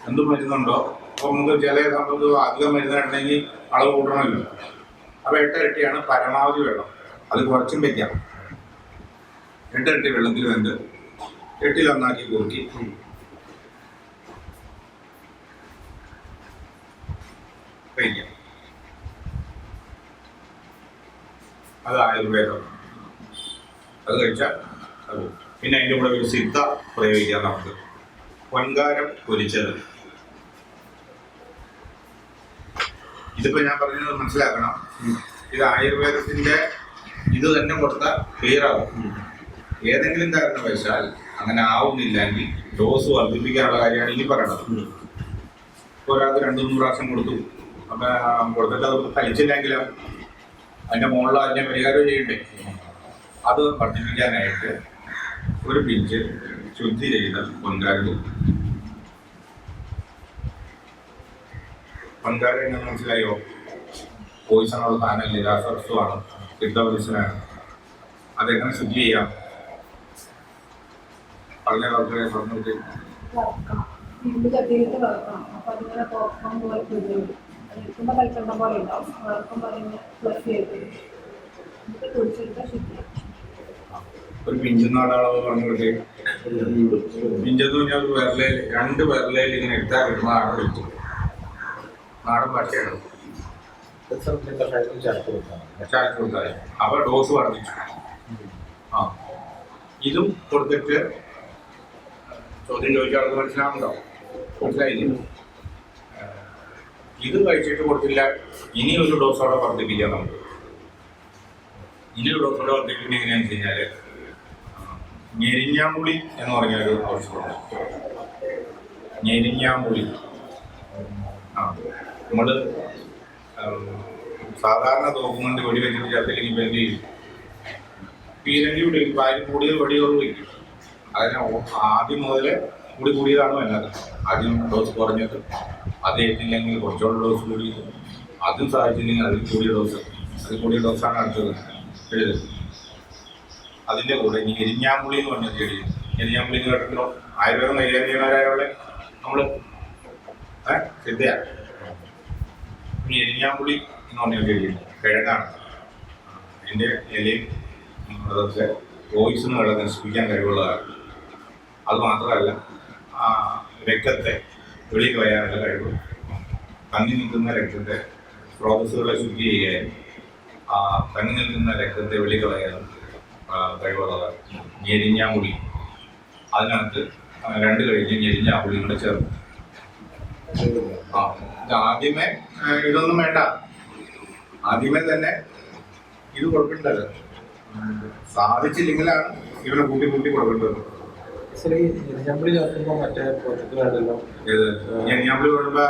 എന്ത് മരുന്നുണ്ടോ അപ്പോൾ നമുക്ക് ചില നമുക്ക് അധികം മരുന്നുണ്ടെങ്കിൽ അളവ് കൂട്ടണമല്ലോ. അപ്പോൾ 8 ഇരട്ടിയാണ് പരമാവധി വെള്ളം. അത് കുറച്ചും വയ്ക്കാം. 8 ഇരട്ടി വെള്ളത്തിൽ വെന്ത് 8-1 കുറുക്കി കഴിക്കാം. അത് ആയുർവേദം. അത് കഴിച്ചാൽ അത്. പിന്നെ അതിൻ്റെ കൂടെ ഒരു സിദ്ധ പ്രയോഗിക്കാം നമുക്ക്. പൊൻകാരം പൊരിച്ചത്. ഇതിപ്പോൾ ഞാൻ പറഞ്ഞത് മനസ്സിലാക്കണം. ഇത് ആയുർവേദത്തിൻ്റെ ഇത് തന്നെ കൊടുത്താൽ ക്ലിയർ ആവും. ഏതെങ്കിലും കാരണവശാൽ അങ്ങനെ ആവുന്നില്ലെങ്കിൽ ഡോസ് വർദ്ധിപ്പിക്കാനുള്ള കാര്യമാണ് ഇനി പറയണത്. ഇപ്പോൾ ഒരാൾക്ക് 2-3 പ്രാവശ്യം കൊടുത്തു, അപ്പം കൊടുത്തിട്ട് അത് ഫലിച്ചില്ലെങ്കിലും അതിൻ്റെ മുകളിൽ അതിൻ്റെ പരിഹാരം ചെയ്യണ്ടേ. അത് വർദ്ധിപ്പിക്കാനായിട്ട് ഒരു പിഞ്ച് ശുദ്ധി ചെയ്ത പൊൻകാരം. പൊൻകാരം എങ്ങനെ മനസ്സിലായോ? പോയിസണുള്ള സാധനമല്ലേ, രാസവസ്തുവാണ്, സിദ്ധവരിശനാണ്. അതെങ്ങനെ ശുദ്ധി ചെയ്യാം? പറഞ്ഞ പറഞ്ഞിട്ട് ഇരുമ്പ് ചട്ടിയിട്ട് വറക്കണം. അപ്പോൾ അതിങ്ങനെ പോപ്കോൺ പോലെ വരും. അത് എടുക്കുമ്പോൾ കളിച്ചെണ്ണ പോലെ ഉണ്ടാവും. വറക്കുമ്പോൾ അതിങ്ങനെ പ്ലസ് ചെയ്ത് എന്നിട്ട് കുടിച്ചെടുത്താൽ ശുദ്ധിയാണ്. ഒരു പിഞ്ചെന്നാട് അളവ് പറഞ്ഞിട്ട് പിഞ്ചെന്ന് പറഞ്ഞാൽ ഒരു വിരലയിൽ 2 വിരലയിൽ ഇങ്ങനെ എടുത്താൽ കിട്ടുന്നതാണ് വിളിച്ചു. നാടൻ ഭാഷയാണ്. ചേർത്ത് കൊടുത്താൽ അവർ ഡോസ് വർദ്ധിച്ചു. ഇതും കൊടുത്തിട്ട് ചോദ്യം ചോദിച്ചാൽ അത് മനസ്സിലാവുന്നുണ്ടോ? മനസ്സിലായില്ല. ഇത് കഴിച്ചിട്ട് കൊടുത്തില്ല, ഇനി ഒരു ഡോസോടെ വർദ്ധിപ്പിക്കാം നമുക്ക്. ഇനി ഒരു ഡോസോടെ വർദ്ധിപ്പിക്കുന്നത് എങ്ങനെയാണെന്ന് വെച്ച് കഴിഞ്ഞാൽ ഞെരിഞ്ഞാമ്പുളി എന്ന് പറഞ്ഞൊരു ഔഷധമുണ്ട്. ഞെരിഞ്ഞാമ്പുളി നമ്മൾ സാധാരണ തോക്കും കൊണ്ട് വെടി വെച്ചിട്ട് ചേർത്തില്ലെങ്കിൽ ഇപ്പം എന്ത് ചെയ്യും? പീരങ്കി വിടും. പാരി കൂടുതൽ വെടികൾ വയ്ക്കും. അതിനെ ആദ്യം മുതൽ കൂടിയതാണോ അല്ലാതെ ആദ്യം ഡോസ് കുറഞ്ഞത്, അത് ഏറ്റില്ലെങ്കിൽ കുറച്ചുകൂടെ ഡോസ് കൂടി, അതും സാധിച്ചില്ലെങ്കിൽ അതിൽ കൂടിയ ഡോസാണ് അടുത്തത് എഴുതുന്നത്. അതിൻ്റെ കൂടെ ഇനി എരിഞ്ഞാമ്പുളി എന്ന് പറഞ്ഞ ചെടി. എരിഞ്ഞാമ്പുളി എന്ന് കേട്ടിട്ടുണ്ടോ? ആയുർവേദം കൈകാര്യം ചെയ്യുന്നവരായവളെ നമ്മൾ സിദ്ധയാണ്. ഇനി എരിഞ്ഞാമ്പുളി എന്ന് പറഞ്ഞ ചെടിയുണ്ട്, കിഴങ്ങാണ്. അതിൻ്റെ ഇലയും അതൊക്കെ വോയിസിനുകളെ നശിപ്പിക്കാൻ കഴിവുള്ളതാണ്. അതുമാത്രമല്ല രക്തത്തെ വെളിയിൽ കളയാനുള്ള കഴിവ്, തങ്ങി നിൽക്കുന്ന രക്തത്തെ സ്രോതസ്സുകളെ ശുദ്ധി ചെയ്യാനും തങ്ങി നിൽക്കുന്ന രക്തത്തെ വെളിയിൽ കളയാനും കഴിവുള്ളതാണ് ഞെരിഞ്ഞാമ്പുളി. അതിനകത്ത് 2 കഴിഞ്ഞ് ഞെരിഞ്ഞാമ്പുളി കൂടെ ചേർത്ത് ആദ്യമേ ഇതൊന്നും വേണ്ട, ആദ്യമേ തന്നെ ഇത് കൊടുക്കേണ്ടത്. സാധിച്ചില്ലെങ്കിലാണ് ഇവനെ കൂട്ടി കൊടുക്കേണ്ടത്. ഞെരിഞ്ഞാമ്പുളി ചേർക്കുമ്പോൾ മറ്റേ വേണ്ടല്ലോ. ഏത് ഞെരിഞ്ഞാമ്പുളി കൊടുക്കുമ്പോൾ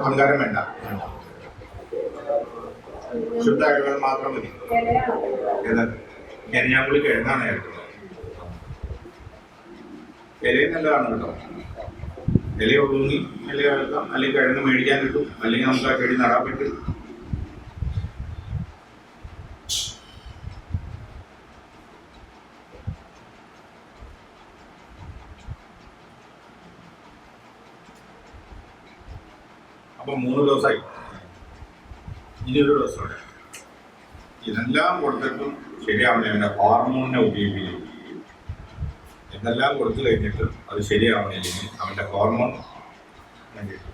അഹങ്കാരം വേണ്ട, ശുദ്ധ ആയുർവേദം മാത്രം മതി. ഏത് ഞെരിഞ്ഞാമ്പുളി കിഴങ്ങാണ് ചേർക്കുന്നത്. ഇലയും നല്ലതാണ് കേട്ടോ. ഇല ഒതുങ്ങി ഇല കേൾക്കാം, അല്ലെങ്കിൽ കിഴങ്ങ് മേടിക്കാൻ കിട്ടും, അല്ലെങ്കിൽ നമുക്ക് ആ ചെടി നടാൻ പറ്റും. അപ്പോൾ 3 ദിവസമായി. ഇനിയൊരു ദിവസമുണ്ട്. ഇതെല്ലാം കൊടുത്തിട്ടും ശരിയാവുന്നില്ല. ഹോർമോണിനെ ഉപയോഗിക്കും. ഇതെല്ലാം കൊടുത്തു കഴിഞ്ഞിട്ട് അത് ശരിയാവുന്നില്ലെങ്കിൽ അവൻ്റെ ഹോർമോൺ കിട്ടും.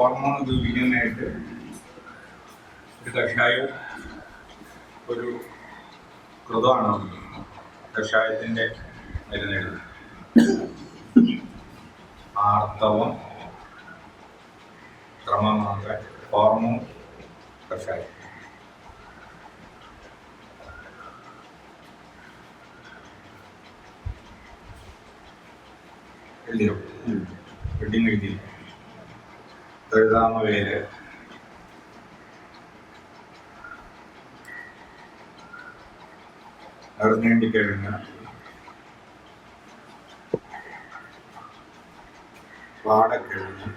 ഹോർമോൺ ഉപയോഗിക്കാനായിട്ട് ഒരു കഷായവും ഒരു കൃതമാണ് കഷായത്തിൻ്റെ മരുന്നെഴുതുന്നത്. ആർത്തവം ക്രമമാകാൻ ഹോർമോൺ കഷായം. എഴുതിയോ? വെഡിങ് എഴുതി. എഴുതാമ പേര് അറിഞ്ഞേണ്ടിക്കഴിഞ്ഞ പാടക്കഴിഞ്ഞ്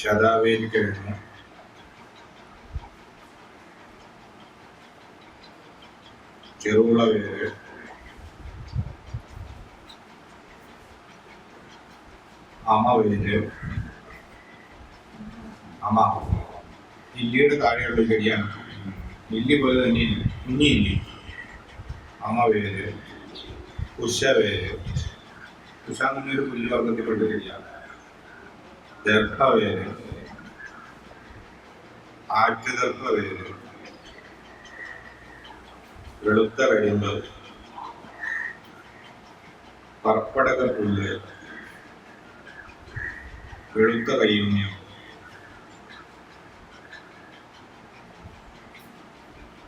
ശതാവേലി കഴിഞ്ഞ് ചെറുവിള പേര് അമ പേര് അമ ഇല്ലിയുടെ താഴെയുള്ള ചെടിയാണ്. ഇല്ലി പോലെ തന്നെ കുഞ്ഞി ഇല്ലി. അമ പേര് ഉഷ പേര്. ഉഷ എന്നൊരു പുല്ല് വർഗത്തിൽപ്പെട്ട ചെടിയാണ്. ദർഭ പേര് ആറ്റുദർഭ പേര് വെളുത്ത കരിമ്പ് പർപ്പടക പുല്ല് വെളുത്ത കയ്യുണ്യം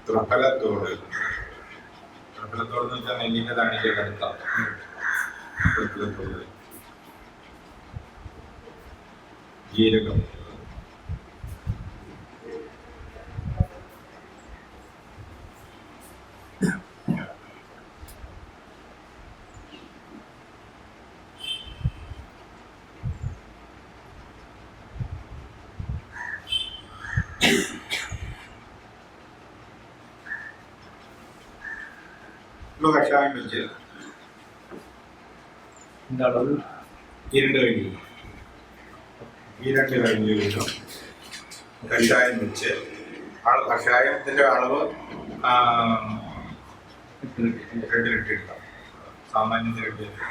ത്രഫലത്തോട്. ത്രഫലത്തോട് എന്ന് വെച്ചാൽ നെല്ലിന്റെ താണിക്ക് കടുത്ത ത്രഫലത്തോട്. ജീരകം കഷായം വെച്ച് അളവ് 2 കഴിഞ്ഞു. ഈ 2 കഴിഞ്ഞ വീതം കഷായം വെച്ച് കഷായത്തിൻ്റെ അളവ് 2 ലിറ്റർ ഇടാം. സാമാന്യം 2 ലിറ്റർ.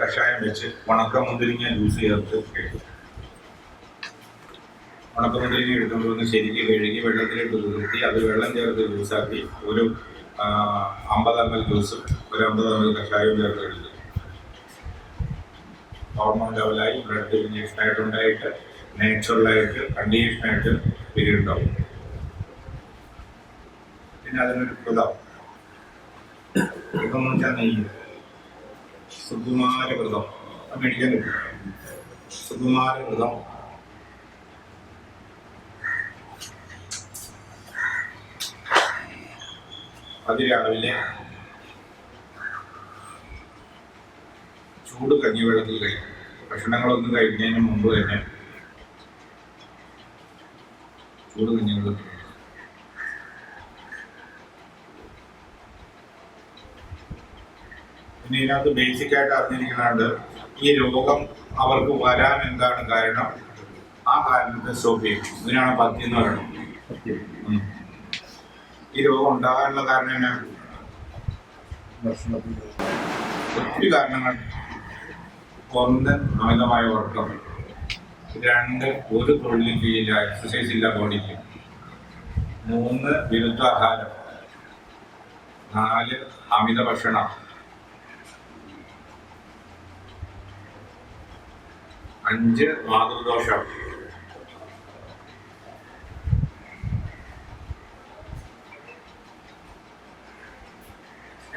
കഷായം വെച്ച് ഉണക്കമുന്തിരിങ്ങ ജ്യൂസ് ചേർത്ത് കഴിക്കും. ഉണക്കമുന്തിരിങ്ങ എടുത്തുകൊണ്ട് വന്ന് ശരിക്ക് കഴുകി വെള്ളത്തിലിട്ട് കുതിർത്തി അത് വെള്ളം ചേർത്ത് ജ്യൂസാക്കി ഒരു 50 ml ജ്യൂസും ഒരു 50 ml കഷായവും ചേർത്ത് കഴിക്കും. ഹോർമോൺ ലെവലായി ബ്ലഡ് ഇഞ്ചക്ഷനായിട്ട് ഉണ്ടായിട്ട് നാച്ചുറലായിട്ട് കണ്ടീഷനായിട്ട് പീരീഡ് ഉണ്ടാവും. പിന്നെ അതിനൊരു കൃതം എന്ന് വെച്ചാൽ നെയ്യ്. സുകുമാരവ്രതം മേടിക്കാൻ കിട്ടും. സുകുമാരവ്രതം അതിരാവിലെ ചൂട് കഞ്ഞിവെള്ളത്തിൽ കഴിക്കും. ഭക്ഷണങ്ങളൊന്നും കഴിക്കുന്നതിന് മുമ്പ് തന്നെ ചൂട് കഞ്ഞിവെള്ളത്തിൽ. പിന്നെ ഇതിനകത്ത് ബേസിക്കായിട്ട് അറിഞ്ഞിരിക്കുന്നുണ്ട് ഈ രോഗം അവർക്ക് വരാൻ എന്താണ് കാരണം, ആ കാരണത്തെ സ്റ്റോപ്പ് ചെയ്യും. ഇതിനാണ് പഥ്യം എന്ന് പറയുന്നത്. ഈ രോഗം ഉണ്ടാകാനുള്ള കാരണം എന്നാ? ഒത്തിരി കാരണങ്ങൾ. 1 അമിതമായ ഉറക്കം. 2 ഒരു തൊഴിലും ചെയ്യില്ല, എക്സസൈസ് ഇല്ല ബോഡിക്ക്. 3 വിരുദ്ധാഹാരം. 4 അമിത ഭക്ഷണം. 5 മാതൃദോഷം.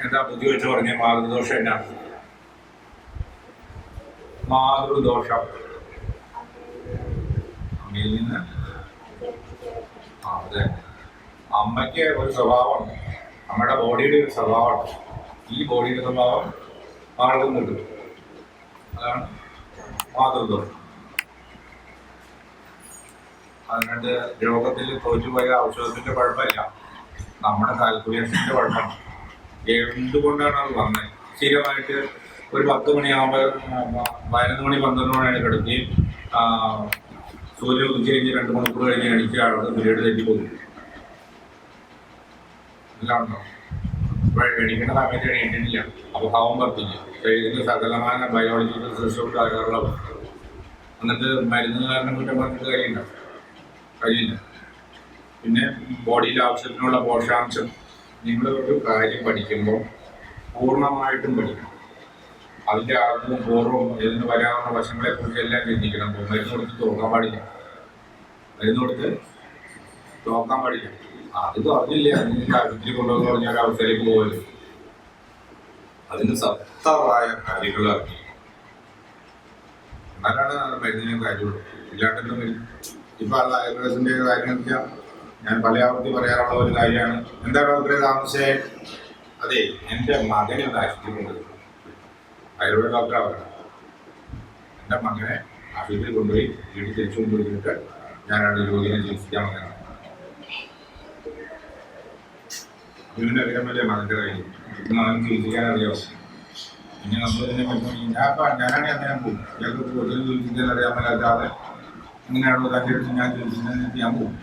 എന്താ ബുദ്ധി വെച്ച് പറഞ്ഞ മാതൃദോഷം എന്നാ? മാതൃദോഷം അമ്മയിൽ നിന്ന്. അതെ, അമ്മയ്ക്ക് ഒരു സ്വഭാവമുണ്ട്. അമ്മയുടെ ബോഡിയുടെ ഒരു സ്വഭാവമുണ്ട്. ഈ ബോഡിയുടെ സ്വഭാവം ആളുകൾ കിട്ടും. അതാണ് മാതൃദോഷം. അതുകൊണ്ട് രോഗത്തിൽ തോറ്റുപോയ ഔഷധത്തിന്റെ കുഴപ്പമില്ല, നമ്മുടെ കാൽക്കുലേഷന്റെ കുഴപ്പമാണ്. എന്തുകൊണ്ടാണ് അത് വന്നത്? സ്ഥിരമായിട്ട് ഒരു 10 മണിയാകുമ്പോൾ 11 മണി 12 മണിയാണ് കിടക്കുകയും സൂര്യൻ ഉദിച്ച് കഴിഞ്ഞ് 2 മണിക്കൂർ കഴിഞ്ഞ് എണീച്ച ആളുകൾ പീരീഡ് തെറ്റിപ്പോകും. ഇല്ലാണ്ടോ? അപ്പോൾ എണീക്കേണ്ട സമയത്ത് എണീറ്റില്ല, അപ്പോൾ ഭാവം വർദ്ധിക്കും. ശരീരത്തിൽ സകലമായ ബയോളജിക്കൽ സിസ്റ്റം തകരാറുള്ള എന്നിട്ട് മരുന്ന് കാരണം കുറ്റം പറഞ്ഞിട്ട് കഴിയില്ല. പിന്നെ ബോഡിയിൽ ആവശ്യത്തിനുള്ള പോഷകാംശം നിങ്ങൾ ഒരു കാര്യം പഠിക്കുമ്പോൾ പൂർണ്ണമായിട്ടും പഠിക്കണം. അതിൻ്റെ ആർക്കും പൂർവ്വം ഇതിന് വരാവുന്ന വശങ്ങളെക്കുറിച്ച് എല്ലാം ചിന്തിക്കണം. മരുന്ന് കൊടുത്ത് തോക്കാൻ പാടില്ല. അത് പറഞ്ഞില്ല, അതിന് ആശുപത്രി കൊണ്ടുവന്ന് പറഞ്ഞ ഒരു അവസ്ഥയിലേക്ക് പോകരുത്. അതിന് സത്തമായ കാര്യങ്ങൾ അറിഞ്ഞു എന്നാലാണ് മരുന്നിന് കാര്യമുള്ളൂ. ഇല്ലാണ്ടെന്നും വരും. ഇപ്പം അത് ആയുർവേദത്തിൻ്റെ കാര്യം വെച്ചാൽ ഞാൻ പല ആവർത്തി പറയാറുള്ള ഒരു കാര്യമാണ്. എന്താ ഡോക്ടറെ താമസിച്ചേ? അതെ, എൻ്റെ മകനെ ഒന്ന് ആശുപത്രി കൊണ്ടുപോയി. ആയുർവേദ ഡോക്ടറാണ്. എൻ്റെ മകനെ ആശുപത്രി കൊണ്ടുപോയി വീട്ടിൽ തിരിച്ചു കൊണ്ടുപോയിട്ട് ഞാനാണ് രോഗിയെ ചികിത്സിക്കാൻ വന്നത്. ഇവനറിയാൻ പറ്റിയ മകൻ്റെ കാര്യം മകൻ ചികിത്സിക്കാൻ അറിയാമോ? പിന്നെ നമ്മൾ ഇതിനെ പറ്റി ഞാനാണെങ്കിൽ അങ്ങനെ പോകും. ഞങ്ങൾക്ക് കൂടുതൽ ചികിത്സിക്കാൻ അറിയാൻ മേലാതെ അങ്ങനെയാണോ തൻ്റെ അടുത്ത് ഞാൻ ചികിത്സിക്കാൻ ഞാൻ പോകും.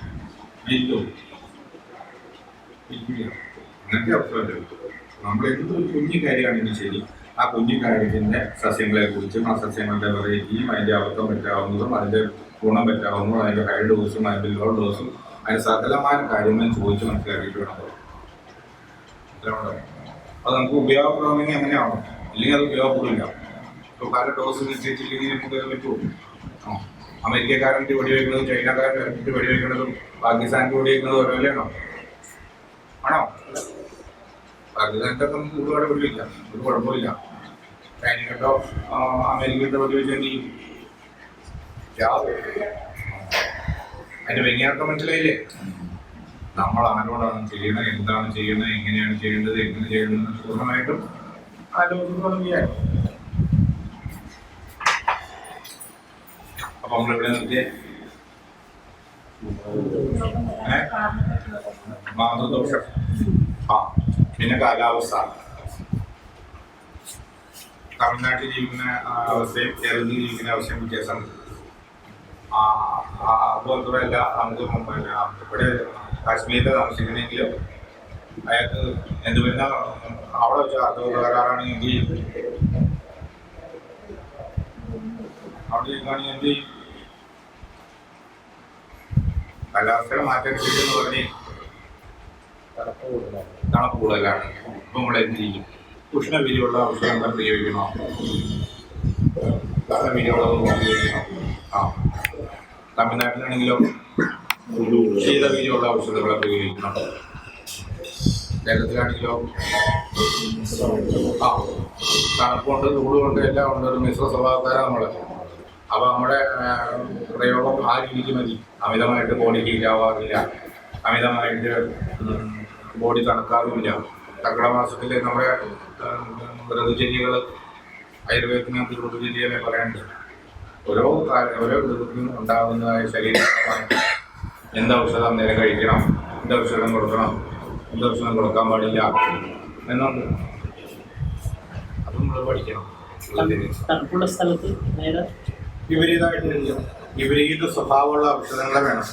അങ്ങനത്തെ അവസരമല്ലോ. നമ്മൾ എന്തൊരു കുഞ്ഞു കാര്യമാണെങ്കിൽ ശരി, ആ കുഞ്ഞു കാര്യത്തിൻ്റെ സസ്യങ്ങളെ കുറിച്ചും ആ സസ്യങ്ങളുടെ വെറൈറ്റിയും അതിൻ്റെ അബദ്ധം പറ്റാവുന്നതും അതിൻ്റെ ഗുണം പറ്റാവുന്നതും അതിൻ്റെ ഹൈ ഡോസും അതിൻ്റെ ലോ ഡോസും അതിൻ്റെ സകലമായ കാര്യങ്ങളും ചോദിച്ച് മനസ്സിലാക്കിയിട്ട് വേണം. അത് നമുക്ക് ഉപയോഗപ്പെടണമെങ്കിൽ അങ്ങനെയാണോ? ഇല്ലെങ്കിൽ അത് ഉപയോഗപ്പെടില്ല. ഇപ്പോൾ പല ഡോസ് നിശ്ചയിച്ചില്ലെങ്കിൽ നമുക്ക് പറ്റുമോ? അമേരിക്കക്കാരൻ്റെ വെടിവെക്കുന്നതും ചൈനക്കാരൻ്റെ വെടിവെക്കുന്നതും പാകിസ്ഥാൻ്റെ വെടിവെക്കുന്നതും ഓരോലെയാണോ? ആണോ? പാകിസ്ഥാൻ്റെ നമുക്ക് ഒരുപാട് വെടിവെക്കാം, ഒരു കുഴപ്പമില്ല. ചൈനക്കോ അമേരിക്കയുടെ വെടിവെച്ചെങ്കിൽ അതിൻ്റെ വ്യംഗ്യാർത്ഥം മനസ്സിലായില്ലേ? നമ്മൾ ആരോടാണ് ചെയ്യണത്, എന്താണ് ചെയ്യണത്, എങ്ങനെയാണ് ചെയ്യേണ്ടത്, എങ്ങനെ ചെയ്യേണ്ടത് പൂർണ്ണമായിട്ടും ആലോചിക്കണം ചെയ്യാൻ. അപ്പം നമ്മളിവിടെ നിർത്തിയേ മാതൃദോഷം. പിന്നെ കാലാവസ്ഥ. തമിഴ്നാട്ടിൽ ജീവിക്കുന്ന അവസ്ഥയും കേരളത്തിൽ ജീവിക്കുന്ന അവസ്ഥയും വ്യത്യാസമുണ്ട്. അതുപോലത്തുള്ള നമുക്ക് പിന്നെ ഇവിടെ കാശ്മീരിൽ താമസിക്കണമെങ്കിലും അയാൾക്ക് എന്ത് വരുന്ന അവിടെ വെച്ചാൽ അർത്ഥകാരാണെങ്കിൽ എന്ത് ചെയ്യും? അവിടെ ചെയ്യുകയാണെങ്കിൽ എന്ത് ചെയ്യും? കാലാവസ്ഥയുടെ മാറ്റം കിട്ടുമെന്ന് പറഞ്ഞ് തണുപ്പ് കൂടുതലാണ്. ഇപ്പം നമ്മൾ എന്ത് ചെയ്യും? ഉഷ്ണവീര്യമുള്ള ഔഷധങ്ങൾ പ്രയോഗിക്കണോ? ഉഷ്ണവീര്യമുള്ളത് ഉപയോഗിക്കണോ? തമിഴ്നാട്ടിലാണെങ്കിലോ ശീതവീര്യമുള്ള ഔഷധങ്ങളെ പ്രയോഗിക്കണം. കേരളത്തിലാണെങ്കിലോ തണുപ്പുണ്ട്, ചൂടുകൊണ്ട് എല്ലാം ഉണ്ട്. ഒരു മിശ്ര സ്വഭാവക്കാരാണ് നമ്മൾ. അപ്പോൾ നമ്മുടെ പ്രയോഗം ആ രീതിക്ക് മതി. അമിതമായിട്ട് ബോഡി ഹീറ്റാവാറില്ല, അമിതമായിട്ട് ബോഡി തണുക്കാറുമില്ല. കർക്കിടമാസത്തിൽ നമ്മുടെ ഋതുചര്യകൾ ആയുർവേദത്തിനകത്ത് ഋതുചര്യനെ പറയാനുണ്ട്. ഓരോ ഋതുവിനും ഉണ്ടാകുന്നതായ ശരീരമാണ്. എന്ത് ഔഷധം നേരെ കഴിക്കണം, എന്ത് ഔഷധം കൊടുക്കണം, എന്ത് ഔഷധം കൊടുക്കാൻ പാടില്ല എന്നുണ്ട്. അതും നമ്മൾ പഠിക്കണം. തണുപ്പുള്ള സ്ഥലത്ത് നേരെ വിപരീത സ്വഭാവമുള്ള ഔഷധങ്ങളെ വേണം.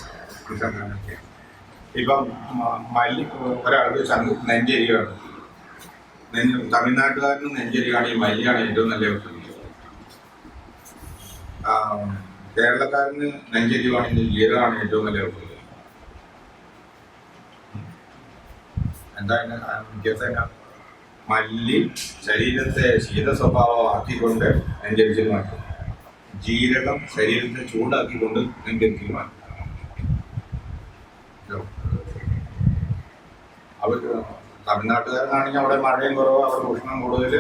ഇപ്പം ഒരാൾക്ക് നെഞ്ചരിയാണ്. തമിഴ്നാട്ടുകാരന് നെഞ്ചരിയാണ് ഈ മല്ലിയാണ് ഏറ്റവും നല്ല ഔഷധം. കേരളക്കാരന് നെഞ്ചരിവാണെങ്കിൽ ജീരകമാണ് ഏറ്റവും നല്ല ഔഷധം. എന്താ വ്യത്യാസം? മല്ലി ശരീരത്തെ ശീത സ്വഭാവമാക്കിക്കൊണ്ട് നെഞ്ചരിച്ചിൽ മാറ്റും. ജീരകം ശരീരത്തെ ചൂടാക്കിക്കൊണ്ട് നെഞ്ചരിച്ചിൽ മാറ്റും. അവർ തമിഴ്നാട്ടുകാരനാണെങ്കിൽ അവിടെ മഴയും കുറവ്, അവിടെ ഉഷ്ണം കൂടുതൽ,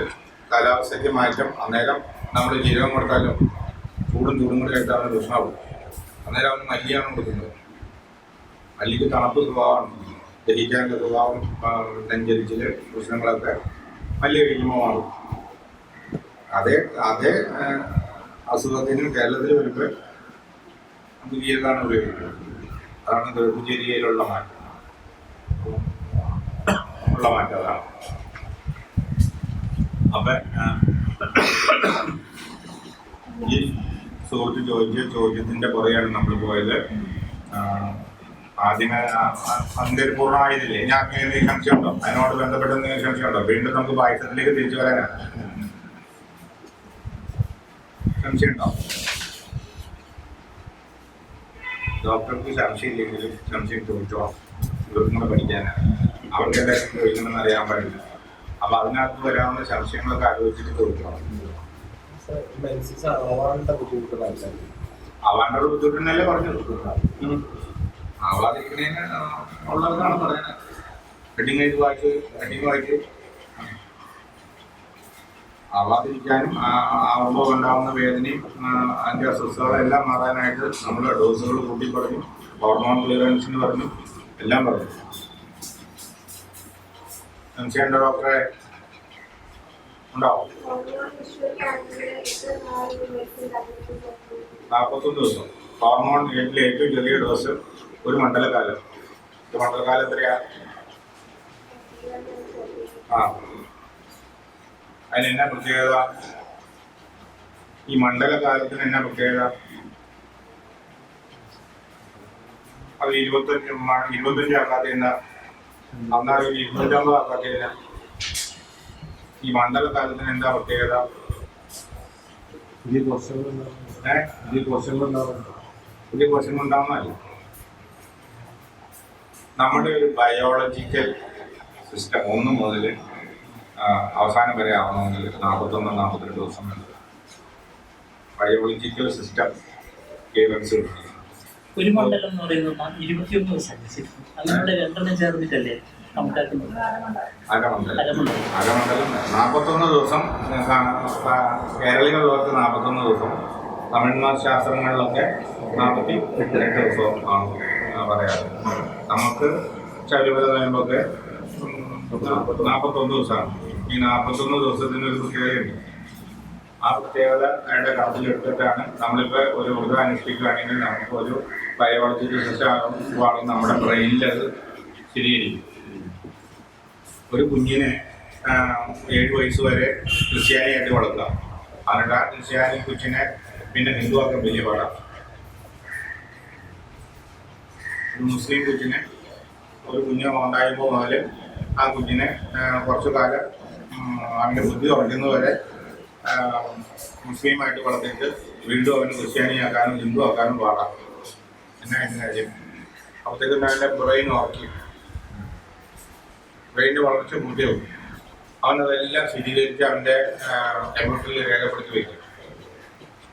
കാലാവസ്ഥയ്ക്ക് മാറ്റം. അന്നേരം നമ്മൾ ജീരകം കൊടുത്താലും ചൂടും കൂടി ആയിട്ടാണ് ഉഷ്ണാവും. അന്നേരം അവന് മല്ലിയാണ് കൊടുക്കുന്നത്. മല്ലിക്ക് തണുപ്പ് സ്വഭാവമാണ്, ദഹിക്കാനുള്ള സ്വഭാവം. നെഞ്ചരിച്ചിൽ ഉഷ്ണങ്ങളൊക്കെ മല്ലി കഴിക്കുമ്പോൾ മാറും. അതേ അസുഖത്തിന് കേരളത്തിൽ വരുമ്പോൾ നമുക്ക് ജീരകമാണ് ഉപയോഗിക്കുന്നത്. അതാണ് ഋതുചര്യയിലുള്ള മാറ്റം. അതാണ്. അപ്പം സുഹൃത്ത് ചോദ്യത്തിൻ്റെ പുറകെയാണ് നമ്മൾ പോയത്. ആദ്യമേ അതിൻ്റെ ഒരു പൂർണ്ണമായതില്ലേ, ഞാൻ എന്തെങ്കിലും സംശയമുണ്ടോ? അതിനോട് ബന്ധപ്പെട്ട് എന്തെങ്കിലും സംശയമുണ്ടോ? വീണ്ടും നമുക്ക് പായസത്തിലേക്ക് തിരിച്ചു വരാനാണ്. സംശയമുണ്ടോ? ഡോക്ടർക്ക് സംശയമില്ലെങ്കിലും സംശയം ചോദിച്ചോ, ഇവർക്കും കൂടെ പഠിക്കാനാണ്. അവർക്ക് എന്തായാലും ചോദിക്കണമെന്ന് അറിയാൻ പാടില്ല. അപ്പോൾ അതിനകത്ത് വരാവുന്ന സംശയങ്ങളൊക്കെ ആലോചിച്ചിട്ട് ചോദിക്കണം. ആവാനുള്ള ബുദ്ധിമുട്ടെന്നല്ലേ പറഞ്ഞത്. ആവാതിരിക്കണേന് ഉള്ളതാണ് പറയുന്നത്. ഹെഡിങ് വായിച്ച് ആവാതിരിക്കാനും ആവുമ്പോൾ ഉണ്ടാകുന്ന വേദനയും അതിൻ്റെ അസ്വസ്ഥതകളെല്ലാം മാറാനായിട്ട് നമ്മൾ ഡോസുകൾ കൂട്ടി പറഞ്ഞു, ഹോർമോൺ ക്ലിയറൻസിന് പറഞ്ഞു, എല്ലാം പറഞ്ഞു. സംശയമുണ്ടോ ഡോക്ടറെ? ഉണ്ടാവും. 41 ദിവസം ഹോർമോൺ ഏറ്റവും ചെറിയ ഡോസ് ഒരു മണ്ഡലകാലം. മണ്ഡലകാലം എത്രയാ? അതിനെന്നാ പ്രത്യേകത? ഈ മണ്ഡലകാലത്തിന് എന്നാ പ്രത്യേകത? അത് 25 ആക്കാതെ എന്താ? എന്നാൽ 29 ആക്കാതെ എന്താ? ഈ മണ്ഡലകാലത്തിന് എന്താ പ്രത്യേകത? പുതിയ കോശങ്ങൾ ഉണ്ടാവുന്നതല്ല. നമ്മുടെ ഒരു ബയോളജിക്കൽ സിസ്റ്റം 1 മുതൽ അവസാനം വരെ ആവണമെങ്കിൽ 41-42 ദിവസം വേണം. ബയോളജിക്കൽ സിസ്റ്റം കേവൻസ് ഒരു മണ്ഡലം എന്ന് പറയുന്നത് 21 ദിവസം. അങ്ങനെ 2 ചേർന്നിട്ടല്ലേ അരമണ്ഡലം. 41 ദിവസം കേരളീയർക്ക് 41 ദിവസം. തമിഴ്നാട് ശാസ്ത്രങ്ങളിലൊക്കെ 48 ദിവസവും ആണ് പറയാറ്. നമുക്ക് ശബരിമല കഴിയുമ്പോഴൊക്കെ 41 ദിവസമാണ്. ഈ 41 ദിവസത്തിനൊരു പ്രത്യേകതയുണ്ട്. ആ പ്രത്യേകതയുടെ കണക്കിലെടുത്തിട്ടാണ് നമ്മളിപ്പോൾ ഒരു വ്രതം അനുഷ്ഠിക്കുകയാണെങ്കിൽ നമുക്ക് ഒരു ബയോളജിക്കൽ സിസ്റ്റം നമ്മുടെ ബ്രെയിനിൽ അത് സ്ഥിരീകരിക്കും. ഒരു കുഞ്ഞിനെ 7 വയസ്സ് വരെ ക്രിസ്ത്യാനിയായിട്ട് വളർത്താം. എന്നിട്ട് ആ ക്രിസ്ത്യാനി കൊച്ചിനെ പിന്നെ ഹിന്ദുവാക്കാൻ വലിയ പാടാം. ഒരു മുസ്ലിം കൊച്ചിനെ ഒരു കുഞ്ഞ് ഉണ്ടായപ്പോൾ മുതൽ ആ കുഞ്ഞിനെ കുറച്ചു കാലം അവൻ്റെ ബുദ്ധി ഉറയ്ക്കുന്നവരെ മുസ്ലിമായിട്ട് വളർത്തിയിട്ട് വീണ്ടും അവന് ക്രിസ്ത്യാനിയാക്കാനും ഹിന്ദു ആക്കാനും പാടാം. എന്നാ അതിൻ്റെ കാര്യം? അപ്പോഴത്തേക്കും അവൻ്റെ ബ്രെയിൻ ഉറക്കി, ബ്രെയിൻ്റെ വളർച്ച കൂട്ടിയാവും. അവനതെല്ലാം സ്ഥിരീകരിച്ച് അവൻ്റെ കമ്പ്യൂട്ടറിൽ രേഖപ്പെടുത്തി വയ്ക്കും.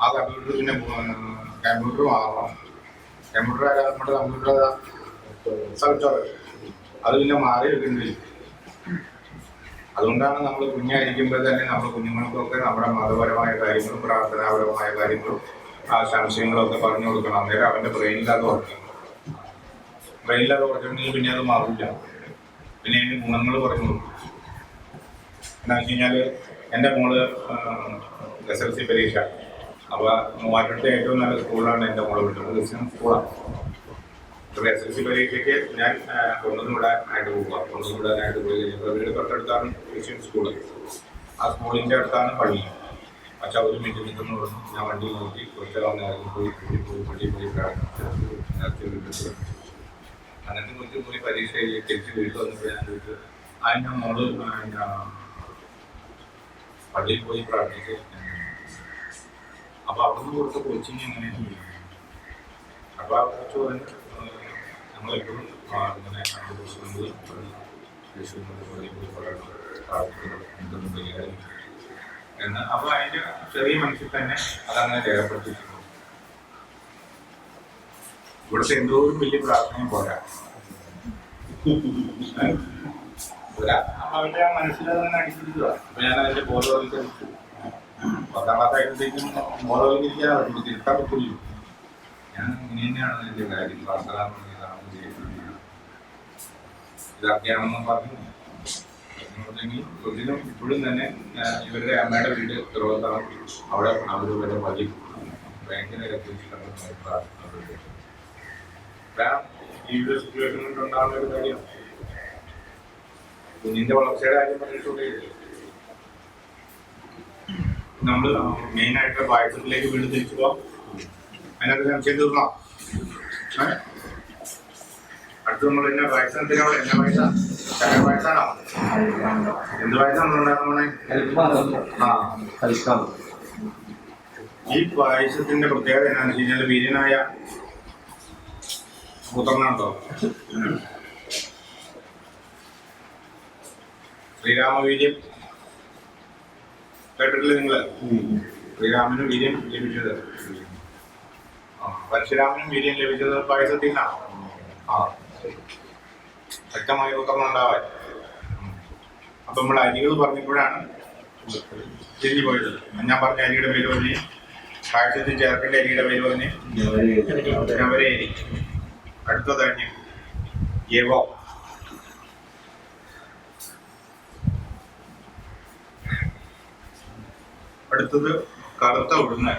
ആ കമ്പ്യൂട്ടർ പിന്നെ കമ്പ്യൂട്ടർ മാറണം. കമ്പ്യൂട്ടർ നമ്മുടെ കമ്പ്യൂട്ടർ സബ്ജോർ അത് പിന്നെ മാറി വെക്കേണ്ടി. അതുകൊണ്ടാണ് നമ്മൾ കുഞ്ഞായിരിക്കുമ്പോൾ തന്നെ നമ്മൾ കുഞ്ഞുങ്ങൾക്കൊക്കെ നമ്മുടെ മതപരമായ കാര്യങ്ങളും പ്രാർത്ഥനാപരമായ കാര്യങ്ങളും ആ സംശയങ്ങളൊക്കെ പറഞ്ഞു കൊടുക്കണം. അന്നേരം അവൻ്റെ ബ്രെയിനിലത് ഉറക്കും. ബ്രെയിനിലത് ഉറച്ചിട്ടുണ്ടെങ്കിൽ പിന്നെ അത് മാറില്ല. പിന്നെ അതിൻ്റെ ഗുണങ്ങൾ പറഞ്ഞു കൊടുക്കും. എന്താണെന്ന് വെച്ച് കഴിഞ്ഞാൽ എൻ്റെ മോള് SLC പരീക്ഷ. അപ്പോൾ മൂവാറ്റത്തെ ഏറ്റവും നല്ല സ്കൂളാണ് എൻ്റെ മോള് വിട്ടത്. ക്രിസ്ത്യൻ സ്കൂളാണ്. അപ്പോൾ SLC പരീക്ഷയ്ക്ക് ഞാൻ കൊണ്ടുവിടാനായിട്ട് പോവുക. കൊണ്ടുവിടാനായിട്ട് പോയി കഴിഞ്ഞപ്പോൾ വീട് തൊട്ടടുത്താണ് ക്രിസ്ത്യൻ സ്കൂള്. ആ സ്കൂളിൻ്റെ അടുത്താണ് പള്ളി. പക്ഷെ ഒരു മിനിറ്റ് നിൽക്കുന്നു പറഞ്ഞു. ഞാൻ വണ്ടി നോക്കി കുറച്ച് പോയി പ്രാർത്ഥിച്ചു. എന്നിട്ട് കുറച്ച് പോയി പരീക്ഷ തിരിച്ച് വീട്ടിൽ വന്നപ്പോൾ ഞാൻ ചോദിച്ചു, അതിൻ്റെ മോള് പള്ളിയിൽ പോയി പ്രാർത്ഥിച്ച്. അപ്പോൾ അവിടുന്ന് കൊടുത്ത കോച്ചിങ് എങ്ങനെയാണ്? അപ്പോൾ ആ കോച്ച് പറഞ്ഞു, നമ്മളെപ്പോഴും ഇങ്ങനെ എന്ന്. അപ്പോൾ അതിൻ്റെ ചെറിയ മനസ്സിൽ തന്നെ അതങ്ങനെ രേഖപ്പെടുത്തിയിട്ടുണ്ട്. ഇവിടുത്തെ എന്തോരും വലിയ പ്രാർത്ഥനയും പോരാ. അവരുടെ ആ മനസ്സിലതങ്ങനെ അടിച്ചിരിക്കുക. അപ്പോൾ ഞാൻ അതിൻ്റെ ബോധവൽക്കരിച്ചു. 10ാം ക്ലാസ് ആയപ്പോഴത്തേക്കും ബോധവൽക്കരിക്കാൻ പറ്റുള്ളൂ, തിരുത്താൻ പറ്റില്ല. ഞാൻ ഇങ്ങനെ തന്നെയാണ് എൻ്റെ കാര്യം. പ്രാർത്ഥന ഇതൊക്കെയാണെന്നും പറഞ്ഞു. കൊച്ചിനും ഇപ്പോഴും തന്നെ ഇവരുടെ അമ്മയുടെ വീട് തിരുവനന്തപുരം. അവിടെ അവരുടെ പള്ളി ഭയങ്കര ജീവിത സിറ്റുവേഷൻ കൊണ്ടുണ്ടാകുന്ന ഒരു കാര്യം. കുഞ്ഞിൻ്റെ വളർച്ചയുടെ കാര്യം പറഞ്ഞിട്ടുണ്ട്. നമ്മൾ മെയിനായിട്ട് പായസത്തിലേക്ക് വീണ്ടും തിരിച്ചു പോകാം. അതിനകത്ത് സംശയം തീർന്നോ? അടുത്ത് നമ്മൾ എന്നെ വയസ്സെന്തിനാ എന്നെ വയസ്സാ വയസ്സാണോ? എന്ത് വയസ്സാണ് നമ്മളുണ്ടാക്കുന്നേ? ഈ പായസത്തിന്റെ പ്രത്യേകത എന്നാന്ന് വെച്ച് കഴിഞ്ഞാൽ വീര്യനായ പുത്രനാണോ? ശ്രീരാമവീര്യം കേട്ടിട്ടില്ലേ നിങ്ങള്? ശ്രീരാമന് വീര്യം ലഭിച്ചത്, പരശുരാമനും വീര്യം ലഭിച്ചത് പായസത്തിൽ നിന്നാണ്. ശക്തമായ പുത്രനുണ്ടാവാൻ. അപ്പൊ നമ്മൾ അരികൾ പറഞ്ഞപ്പോഴാണ് തിരിഞ്ഞു പോയത്. ഞാൻ പറഞ്ഞ അരിയുടെ പേര് പറഞ്ഞ്, പായസത്തിൽ ചേർക്കേണ്ട അരിയുടെ പേര് പറഞ്ഞ് നവരേരി. അടുത്ത ധാന്യം യവം. അടുത്തത് കറുത്ത ഉഴുന്ന്.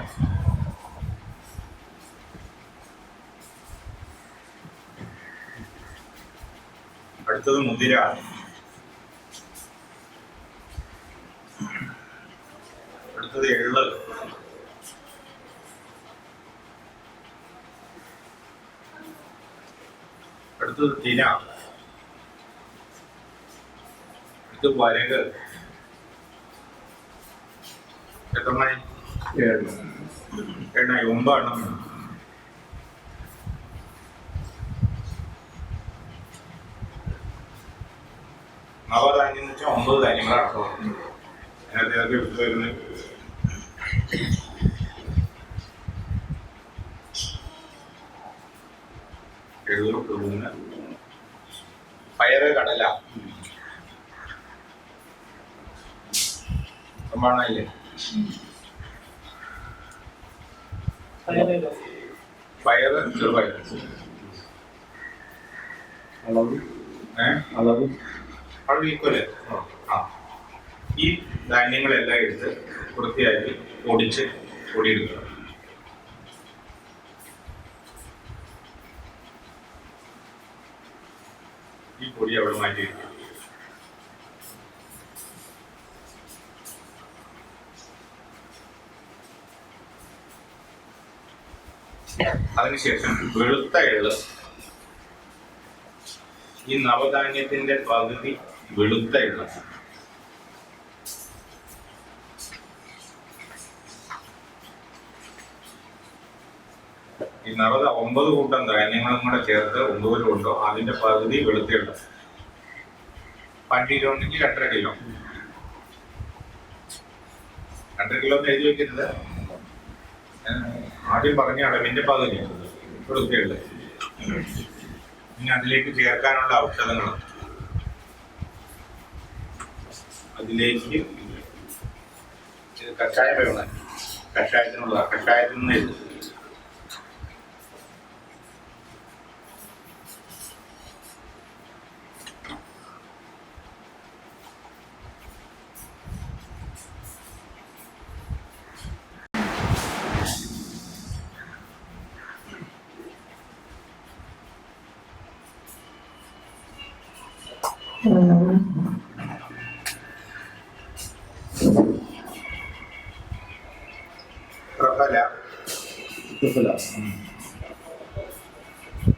അടുത്തത് മുതിര. അടുത്തത് എള്ള്. അടുത്തത് തിന. അടുത്തത് വരക്. എത്രണ്ണായി? 7 9 എണ്ണം. നവധാന്യം എന്ന് വെച്ചാൽ 9 ധാന്യങ്ങളാണ്. അതിനകത്ത് ഏതൊക്കെ എടുത്തു വരുന്നത്? എള്ളു, ഉഴുന്ന്, പയറ്, കടല. പ്രമാണല്ലേ? പയറ്, ചെറുപയറ്. അളവ് ഈക്വല്. ഈ ധാന്യങ്ങളെല്ലാം എടുത്ത് വൃത്തിയാക്കി പൊടിച്ച് പൊടിയെടുക്കുക. ഈ പൊടി അവിടെ മാറ്റിയിരിക്കുക. അതിനുശേഷം വെളുത്ത എള്ള്. ഈ നവധാന്യത്തിന്റെ പകുതി വെളുത്ത എള്ള്. ഈ 9 കൂട്ടം ധാന്യങ്ങളും കൂടെ ചേർത്ത് 9 കൊണ്ടോ അതിന്റെ പകുതി വെളുത്ത എള്ള്. 5 കിലോ ഉണ്ടെങ്കിൽ 2.5 കിലോ. 2.5 കിലോ എന്ന് എഴുതി വെക്കരുത്. ആദ്യം പറഞ്ഞ അളവിന്റെ പകുതി വെളുത്ത എള്ള്. പിന്നെ അതിലേക്ക് ചേർക്കാനുള്ള ഔഷധങ്ങൾ. അതിലേക്ക് കഷായം വേണം. കഷായത്തിനുള്ള കഷായത്തിൽ നിന്ന് എഴുതും.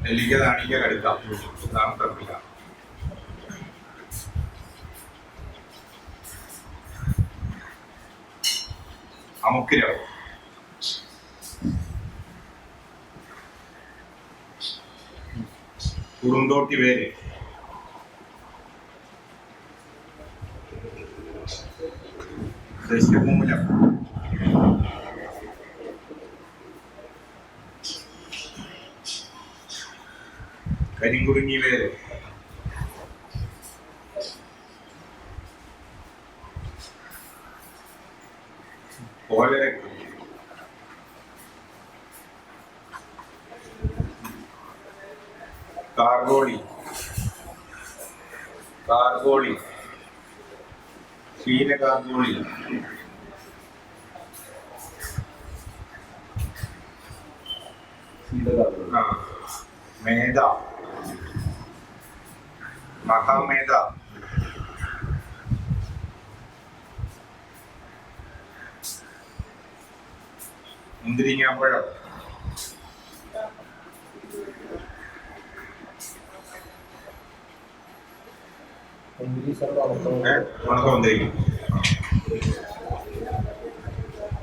നെല്ലിക്ക, നാണിക്ക, കടുക്ക, ഇതാണ് പ്രക്രിയ. അമുക്കിരം, കുറുന്തോട്ടി വേര്, ദശമൂലം, കരിങ്കുറുങ്ങി വേര്, കോലരക്ക്, കാർഗോളി, ക്ഷീരകാർഗോളി, മേധ, മഹാമേധ, മുന്തിരിങ്ങാപ്പഴം, ഉണക്കം വന്നിരിക്കും.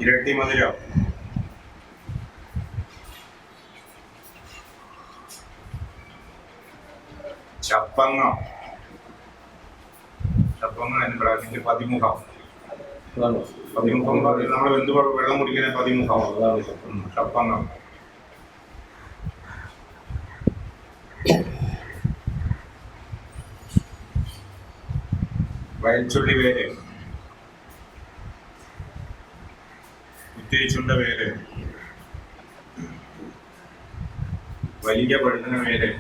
ഇരട്ടി മധുരം, ചപ്പങ്ങ, അതിന് ബ്രാൻഡിന്റെ പതിമുഖം. പതിമുഖം നമ്മൾ വെള്ളം കുടിക്കുന്ന പതിമുഖം, ചപ്പങ്ങ. വയൽച്ചുള്ളി വേര്, കുത്തിരിച്ചുണ്ട വേര്, വലിയ പഴുതന വേര്,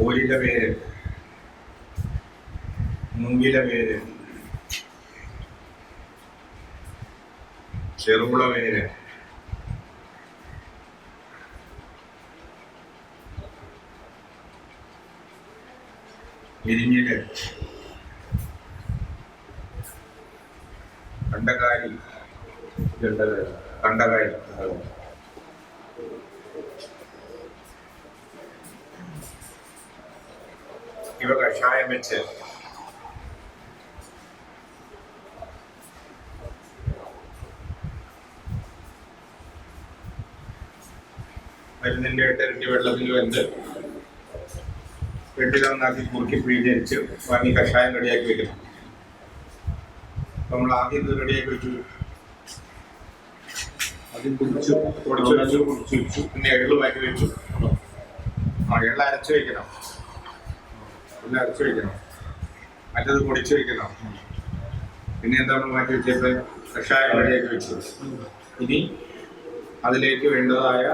ഓരില വേര്, മൂങ്ങില വേര്, ചെറുപുള വേര്, ഇരിഞ്ഞില്, കണ്ടകാരി, കണ്ടകാരി, ഇവ കഷായം വെച്ച് മരുന്നിന്റെ 8 ഇരട്ടി വെള്ളത്തിൽ വെന്ത് വെട്ടിലൊന്നാക്കി കുറുക്കി പിഴിഞ്ഞരിച്ച് വാങ്ങി കഷായം റെഡിയാക്കി വെക്കണം. നമ്മൾ ആദ്യം ഇത് റെഡിയാക്കി വെച്ചു, ആദ്യം പൊടിച്ചു വെച്ചു, പിന്നെ എള്ള് മാറ്റി വെച്ചു. എള്ള അരച്ച് വെക്കണം, മറ്റത് പൊടിച്ചു വെക്കണം. പിന്നെ എന്താണ് മാറ്റി വെച്ചപ്പോൾ കഷായം റെഡിയാക്കി വെച്ചു. ഇനി അതിലേക്ക് വേണ്ടതായ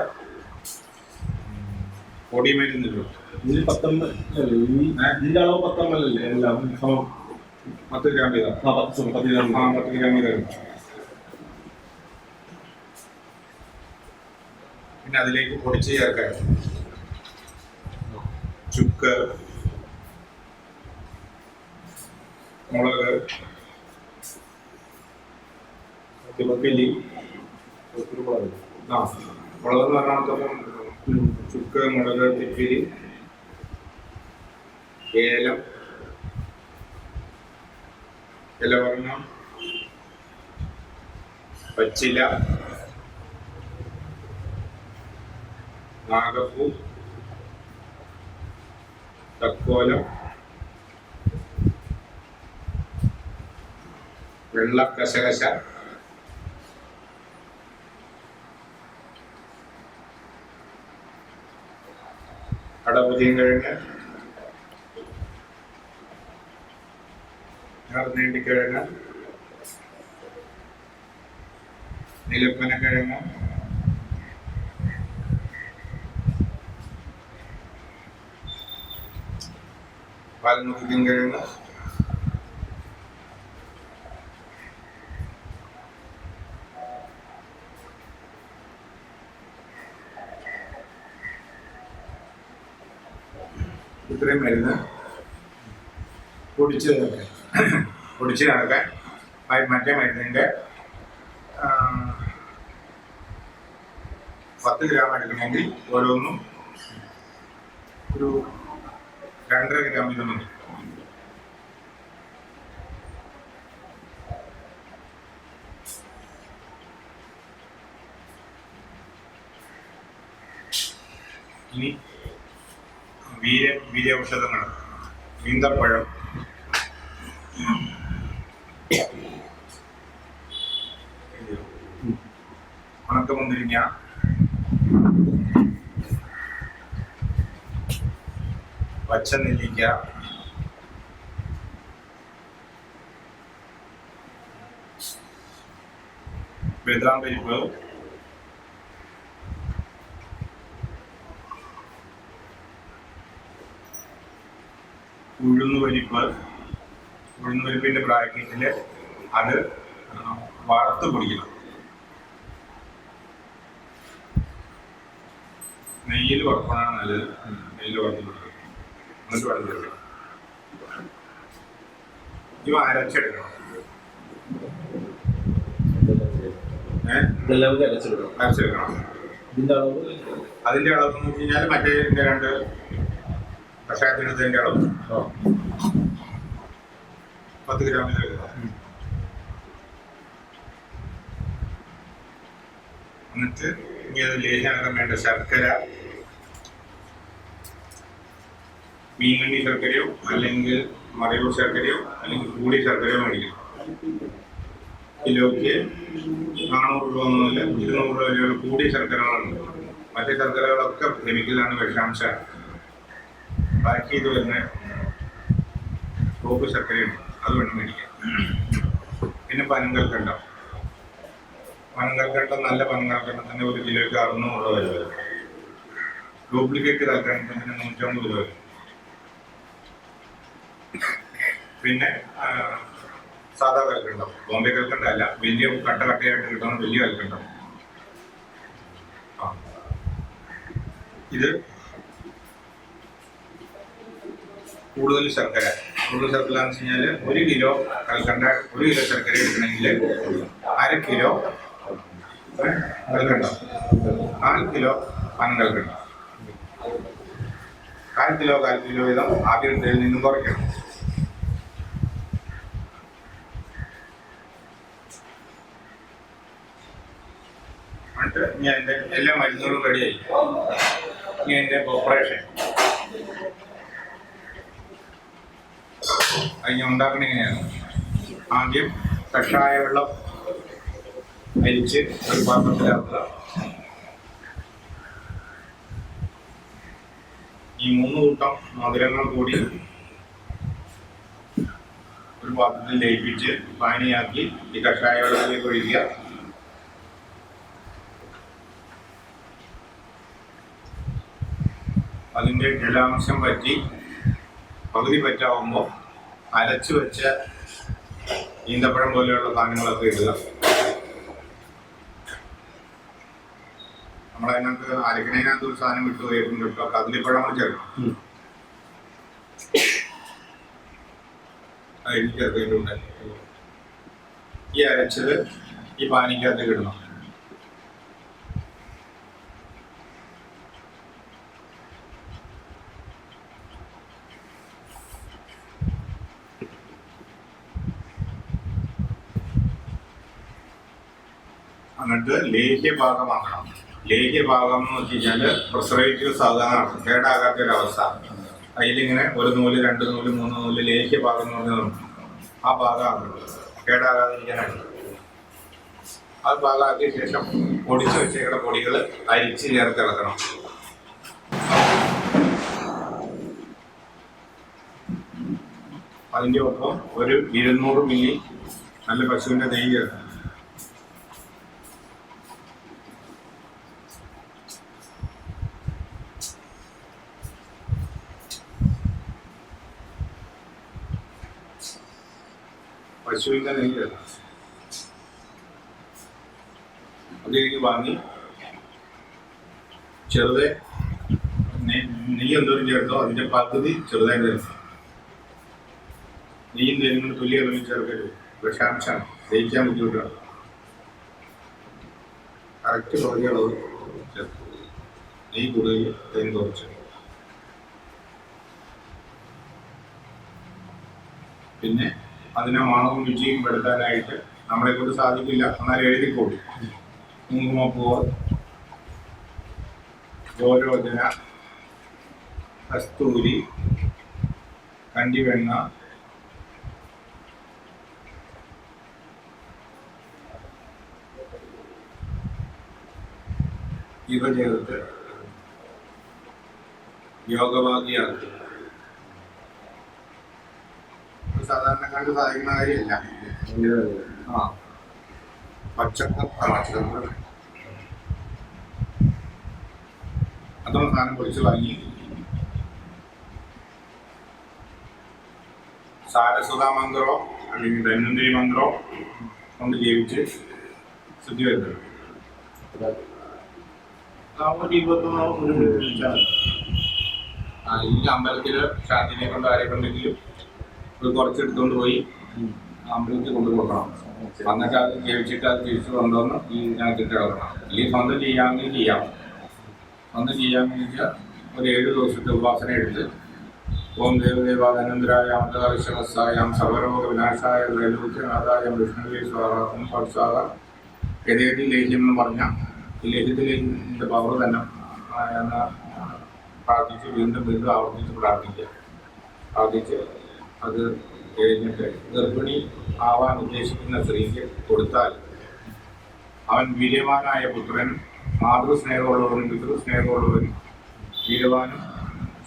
പൊടിമരുന്നില്ലോ. ഇതിൽ 19 ഇതിന്റെ അളവ് 19 അല്ലേ? എല്ലാം 10 ഗ്രാം വീതം. 10 ഗ്രാം വീതം. പിന്നെ അതിലേക്ക് പൊടിച്ച് ചേർക്കാൻ ചുക്ക്, മുളക്, തിപ്പല്ലി, മുളക് എന്ന് പറഞ്ഞാൽ ചുക്ക്, മുളക്, തിപ്പിലി, ഏലം, ഇലവർണ്ണം, പച്ചില, നാഗപ്പൂ, തക്കോലം, വെള്ളക്കശകശ, അടപുതിയും കിഴങ്ങ്, നീണ്ടിക്കിഴങ്ങ്, നിലപ്പനക്കിഴങ്ങ്, പാൽമുഖിക്കും കിഴങ്ങ്, ഇത്രയും മരുന്ന് പൊടിച്ച് ചേർക്കാൻ മറ്റേ മരുന്നിൻ്റെ 10 ഗ്രാം എടുക്കണമെങ്കിൽ ഓരോന്നും ഒരു 2.5 ഗ്രാം വീതം മതി. ഇനി വീര്യൌഷധങ്ങൾ, ഈന്തപ്പഴം, ഉണക്കമുന്തിരിങ്ങ, പച്ചനെല്ലിക്ക, ബദാം പരിപ്പ്, ഉഴുന്നുപരിപ്പിന്റെ ബ്രാക്കറ്റിൽ അത് വറുത്ത് പൊടിക്കണം. നെയ്യിൽ വറുക്കാനാണ് നല്ലത്. നെയ്യിൽ വറുത്ത് പൊടിക്കണം, എന്നിട്ട് വെള്ളം ചേർക്കണം. ഇവ അരച്ചെടുക്കണം. ഇതെല്ലാം കൂടി അരച്ചെടുക്കണം. അരച്ചെടുക്കണം. ഇതിന്റെ അളവ് അതിന്റെ അളവ് എന്ന് വെച്ച് കഴിഞ്ഞാൽ മറ്റേ 2 കഷായത്തിനകത്തിന്റെ അളവ് 10 ഗ്രാമിൽ എടുക്കുക. എന്നിട്ട് ഇനി അത് ലേഹ്യമാകാൻ വേണ്ട ശർക്കര, മീൻകണ്ണി ശർക്കരയോ അല്ലെങ്കിൽ മറയൂർ ശർക്കരയോ അല്ലെങ്കിൽ കൂടി ശർക്കരയോ മേടിക്കണം. കിലോയ്ക്ക് 400 രൂപ ഒന്നുമില്ല, 200 രൂപ വരെയുള്ള കൂടിയ ശർക്കരകളുണ്ട്. മറ്റേ ശർക്കരകളൊക്കെ കെമിക്കലാണ്, വിഷാംശമാണ്. ബാക്കി ഇത് വരുന്ന ടോപ്പ് ശർക്കരയുണ്ട്, അത് വേണം മേടിക്കാൻ. പിന്നെ പനങ്കൽക്കണ്ടം. പനങ്കൽക്കണ്ടം നല്ല പനങ്കൽക്കണ്ടത്തിന് 1 കിലോയ്ക്ക് 600 രൂപ വരെ വരും. ഡ്യൂപ്ലിക്കേറ്റ് കൽക്കണ്ടത്തിന് 150 രൂപ വരും. പിന്നെ സാധാ കൽക്കണ്ടം, ബോംബെ കൽക്കണ്ടം അല്ല, വലിയ കട്ടയായിട്ട് കിട്ടുന്ന വലിയ കൽക്കണ്ടം. ഇത് കൂടുതൽ ശർക്കര എന്ന് വെച്ച് കഴിഞ്ഞാൽ 1 കിലോ കൽക്കണ്ട 1 കിലോ ശർക്കര എടുക്കണമെങ്കിൽ 1/2 കിലോ കൽക്കണ്ടം, 4 കിലോ പനങ്കൽക്കണ്ടം, 1/4 കിലോ വീതം ആദ്യത്തിൽ നിന്നും കുറയ്ക്കണം. എന്നിട്ട് ഞാൻ എൻ്റെ എല്ലാ മരുന്നുകളും റെഡിയായി. ഇനി എൻ്റെ ഓപ്പറേഷൻ അതിന് ഉണ്ടാക്കണ എങ്ങനെയാണ്? ആദ്യം കഷായ വെള്ളം അരിച്ച് ഒരു പാത്രത്തിലാക്കുക. ഈ 3 കൂട്ടം മധുരങ്ങൾ കൂടി ഒരു പാത്രത്തിൽ ലയിപ്പിച്ച് പാനിയാക്കി ഈ കഷായ വെള്ളത്തിലേക്ക് ഒഴിക്കുക. അതിൻ്റെ ജലാംശം പറ്റി പകുതി പറ്റാവുമ്പോൾ അരച്ചു വെച്ച ഈന്തപ്പഴം പോലെയുള്ള സാധനങ്ങളൊക്കെ ഇടുക. നമ്മളതിനകത്ത് അരക്കണതിനകത്ത് ഒരു സാധനം വിട്ടു പോയിട്ടുണ്ട് കേട്ടോ, കദളിപ്പഴം കൂടി ചേർക്കണം. അതിന് ചേർത്തിട്ടുണ്ട്. ഈ അരച്ചത് ഈ പാനിക്കകത്ത് ഇടണം. എന്നിട്ട് ലേഹ്യഭാഗമാക്കണം. ലേഹ്യഭാഗം എന്ന് വെച്ച് കഴിഞ്ഞാൽ പ്രിസർവേറ്റീവ്സ് ആകാനാണ്, കേടാകാത്തൊരവസ്ഥ. അതിലിങ്ങനെ 1 നൂല് 2 നൂല് 3 നൂല് ലേഹ്യഭാഗം എന്ന് പറഞ്ഞത് ആ ഭാഗമാകുന്നത് കേടാകാതിരിക്കാനാണ്. അത് ഭാഗമാക്കിയ ശേഷം പൊടിച്ച് വെച്ചേക്കുന്ന പൊടികൾ അരിച്ച് ചേർത്ത് ഇളക്കണം. അതിൻ്റെ ഒപ്പം ഒരു 200 മില്ലി നല്ല പശുവിൻ്റെ നെയ്യ് ചേർക്കണം. പശുവിൻ്റെ നെയ്യ് ചേർക്കണം. അത് കഴിഞ്ഞ് വാങ്ങി ചെറുതെ നെയ്യ് എന്തോരം ചേർത്തോ അതിൻ്റെ പകുതി ചെറുതായിട്ട് ചേർക്കണം. നെയ്യും തേനും കൊണ്ട് തുല്യ അളവിൽ ചേർക്കരുത്, വിഷാംശമാണ്, ദഹിക്കാൻ ബുദ്ധിമുട്ടാണ്. കറക്റ്റ് പകുതി അളവ് ചേർക്കും. നെയ്യ് കൂടുതൽ തേൻ കുറച്ച്. പിന്നെ അതിനെ മണവും രുചിയും പെടുത്താനായിട്ട് നമ്മളെ കൊണ്ട് സാധിക്കില്ല, എന്നാൽ എഴുതിക്കോളൂ. കുങ്കുമപ്പൂവ്, ഗോരോചന, കസ്തൂരി, കണ്ടിവെണ്ണ, ഇവ ചേർത്ത് യോഗഭാഗിയാക്കുക. സാധാരണക്കാർക്ക് സാധിക്കുന്ന കാര്യമില്ല. പച്ചക്കറി അതുള്ള സാധനം പൊടിച്ച് വാങ്ങി സാരസ്വതാ മന്ത്രോ അല്ലെങ്കിൽ ധന്വന്തരി മന്ത്രോ കൊണ്ട് ജീവിച്ച് ശുദ്ധി വരുന്നത്. ഒരു 21 വിളിച്ചാൽ ഈ അമ്പലത്തിൽ ശാന്തിനെ കൊണ്ട് ആരെ കൊണ്ടെങ്കിലും കുറച്ചെടുത്തുകൊണ്ട് പോയി അമ്പലത്തിൽ കൊണ്ടു കൊടുക്കണം. എന്നിട്ട് അത് ജയിച്ചിട്ട് അത് തിരിച്ചു കൊണ്ടുവന്ന് ഈ ഇതിനകത്തിട്ട് ഇളകണം. അല്ലെങ്കിൽ സ്വന്തം ചെയ്യാമെങ്കിൽ ചെയ്യാം. സ്വന്തം ചെയ്യാമെന്ന് വെച്ചാൽ ഒരു 7 ദിവസത്തെ ഉപാസന എടുത്ത് ഓം ദേവദേവാനന്ദരായ അമൃതാവിശ്വസായം സർവരോഗ വിനാശായ ത്രൈലോക്യനാഥായ വിഷ്ണുവേ സ്വാഹ ഓം സ്വാഹ യഥേതി ലേഹ്യം എന്ന് പറഞ്ഞാൽ ഈ ലേഹ്യത്തിൻ്റെ പവർ തന്നെ എന്ന് പ്രാർത്ഥിച്ച് വീണ്ടും വീണ്ടും ആവർത്തിച്ച് പ്രാർത്ഥിച്ച് അത് കഴിഞ്ഞിട്ട് ഗർഭിണി ആവാൻ ഉദ്ദേശിക്കുന്ന സ്ത്രീക്ക് കൊടുത്താൽ അവൻ വീര്യവാനായ പുത്രനും മാതൃസ്നേഹമുള്ളവനും പിതൃസ്നേഹമുള്ളവനും വീര്യവാനും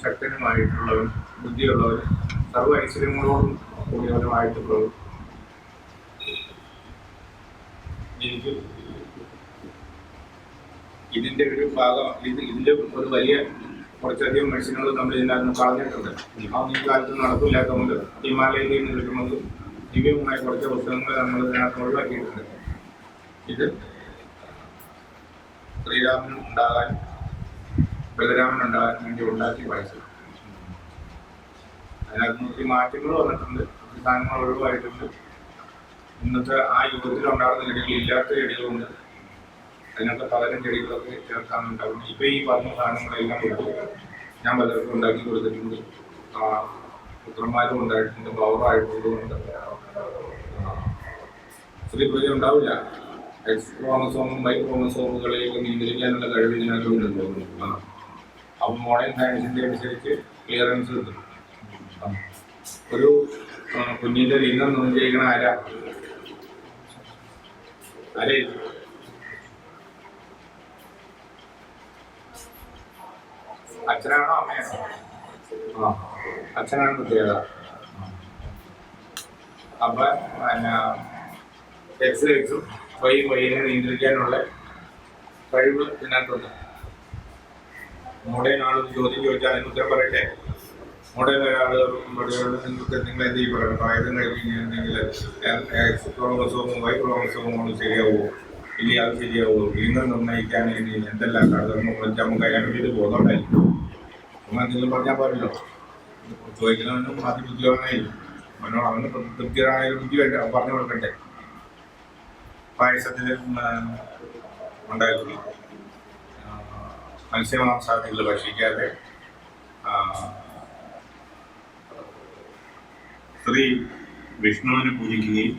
ശക്തനുമായിട്ടുള്ളവൻ ബുദ്ധിയുള്ളവനും സർവ്വ ഐശ്വര്യങ്ങളോടും കൂടിയവനുമായിട്ടുള്ളവരും എനിക്ക് ഇതിൻ്റെ ഒരു ഭാഗം ഇതിൻ്റെ ഒരു വലിയ കുറച്ചധികം മെഷീനുകൾ നമ്മൾ ഇതിനകത്ത് കളഞ്ഞിട്ടുണ്ട്. അതൊന്നും ഈ കാലത്ത് നടപ്പില്ലാത്തതുകൊണ്ട് ഹിമാലയയിൽ നിന്ന് കിട്ടുന്നതും ദിവ്യമായ കുറച്ച് പുസ്തകങ്ങൾ നമ്മൾ ഇതിനകത്ത് ഒഴിവാക്കിയിട്ടുണ്ട്. ഇത് ശ്രീരാമനും ഉണ്ടാകാൻ ബലരാമനുണ്ടാകാൻ വേണ്ടി ഉണ്ടാക്കിയ പൈസ. അതിനകത്ത് ഒത്തിരി മാറ്റങ്ങൾ വന്നിട്ടുണ്ട്, സ്ഥാനങ്ങൾ ഒഴിവായിട്ടുണ്ട്. ഇന്നത്തെ ആ യുഗത്തിലുണ്ടാകുന്ന ചെടികൾ ഇല്ലാത്ത ചെടികളുണ്ട്. അതിനകത്ത് പലരും ചെടികളൊക്കെ ചേർക്കാനുണ്ടാകും. ഇപ്പം ഈ പറഞ്ഞ സാധനങ്ങളെല്ലാം കൊടുത്തു ഞാൻ പലർക്കും ഉണ്ടാക്കി കൊടുത്തിട്ടുണ്ട്. പുത്രന്മാരും ഉണ്ടായിട്ടുണ്ട്, പവറായിട്ടുള്ളതുകൊണ്ട് സ്ത്രീ പൂജ ഉണ്ടാവില്ല. എക്സ് ക്രോമസോമും വൈ ക്രോമസോമുകളെയൊക്കെ നിയന്ത്രിക്കാനുള്ള കഴിവ് ഇതിനകത്തുണ്ട്. അപ്പം മോഡേൺ സയൻസിൻ്റെ അനുസരിച്ച് ക്ലിയറൻസ് കിട്ടും. ഒരു കുഞ്ഞിൻ്റെ ലിംഗം നിർണ്ണയിക്കണ ആരായിരിക്കും? അച്ഛനാണോ അമ്മയാണോ? അച്ഛനാണ് പ്രത്യേകത. അപ്പം പിന്നെ എക്സും വൈനെ നിയന്ത്രിക്കാനുള്ള കഴിവ് ഇതിനകത്തുണ്ട്. മോഡേൺ ആൾ ചോദ്യം ചോദിച്ചാൽ അതിന് ഉത്തരം പറയട്ടെ. മോഡേൺ ഒരാൾ നിങ്ങൾക്ക് നിങ്ങൾ എന്ത് ചെയ്യും പറയണം? ആയുധം കഴിഞ്ഞിട്ടുണ്ടെങ്കിൽ എക്സ് ക്രോമസോമും വൈ ക്രോമസോമും ശരിയാവുമോ? ഇനി അത് ശരിയാവുമോ? ലിംഗം നിർണ്ണയിക്കാൻ വേണ്ടി എന്തെല്ലാം കടന്നു വിളിച്ചാൽ നമുക്ക് അതിനെ വേണ്ടി ബോധമുണ്ടായിരിക്കും. നമ്മൾ എന്തെങ്കിലും പറഞ്ഞാൽ പാടില്ലോ. ചോദിക്കുന്നവനും അതിബുദ്ധിമാനായിരിക്കും. അവന് തൃപ്തിയായ ബുദ്ധി വേണ്ട പറഞ്ഞു കൊടുക്കട്ടെ. പായസത്തിൽ ഉണ്ടായിരുന്നു മത്സ്യമാംസാദികൾ ഭക്ഷിക്കാതെ സ്ത്രീ വിഷ്ണുവിനെ പൂജിക്കുകയും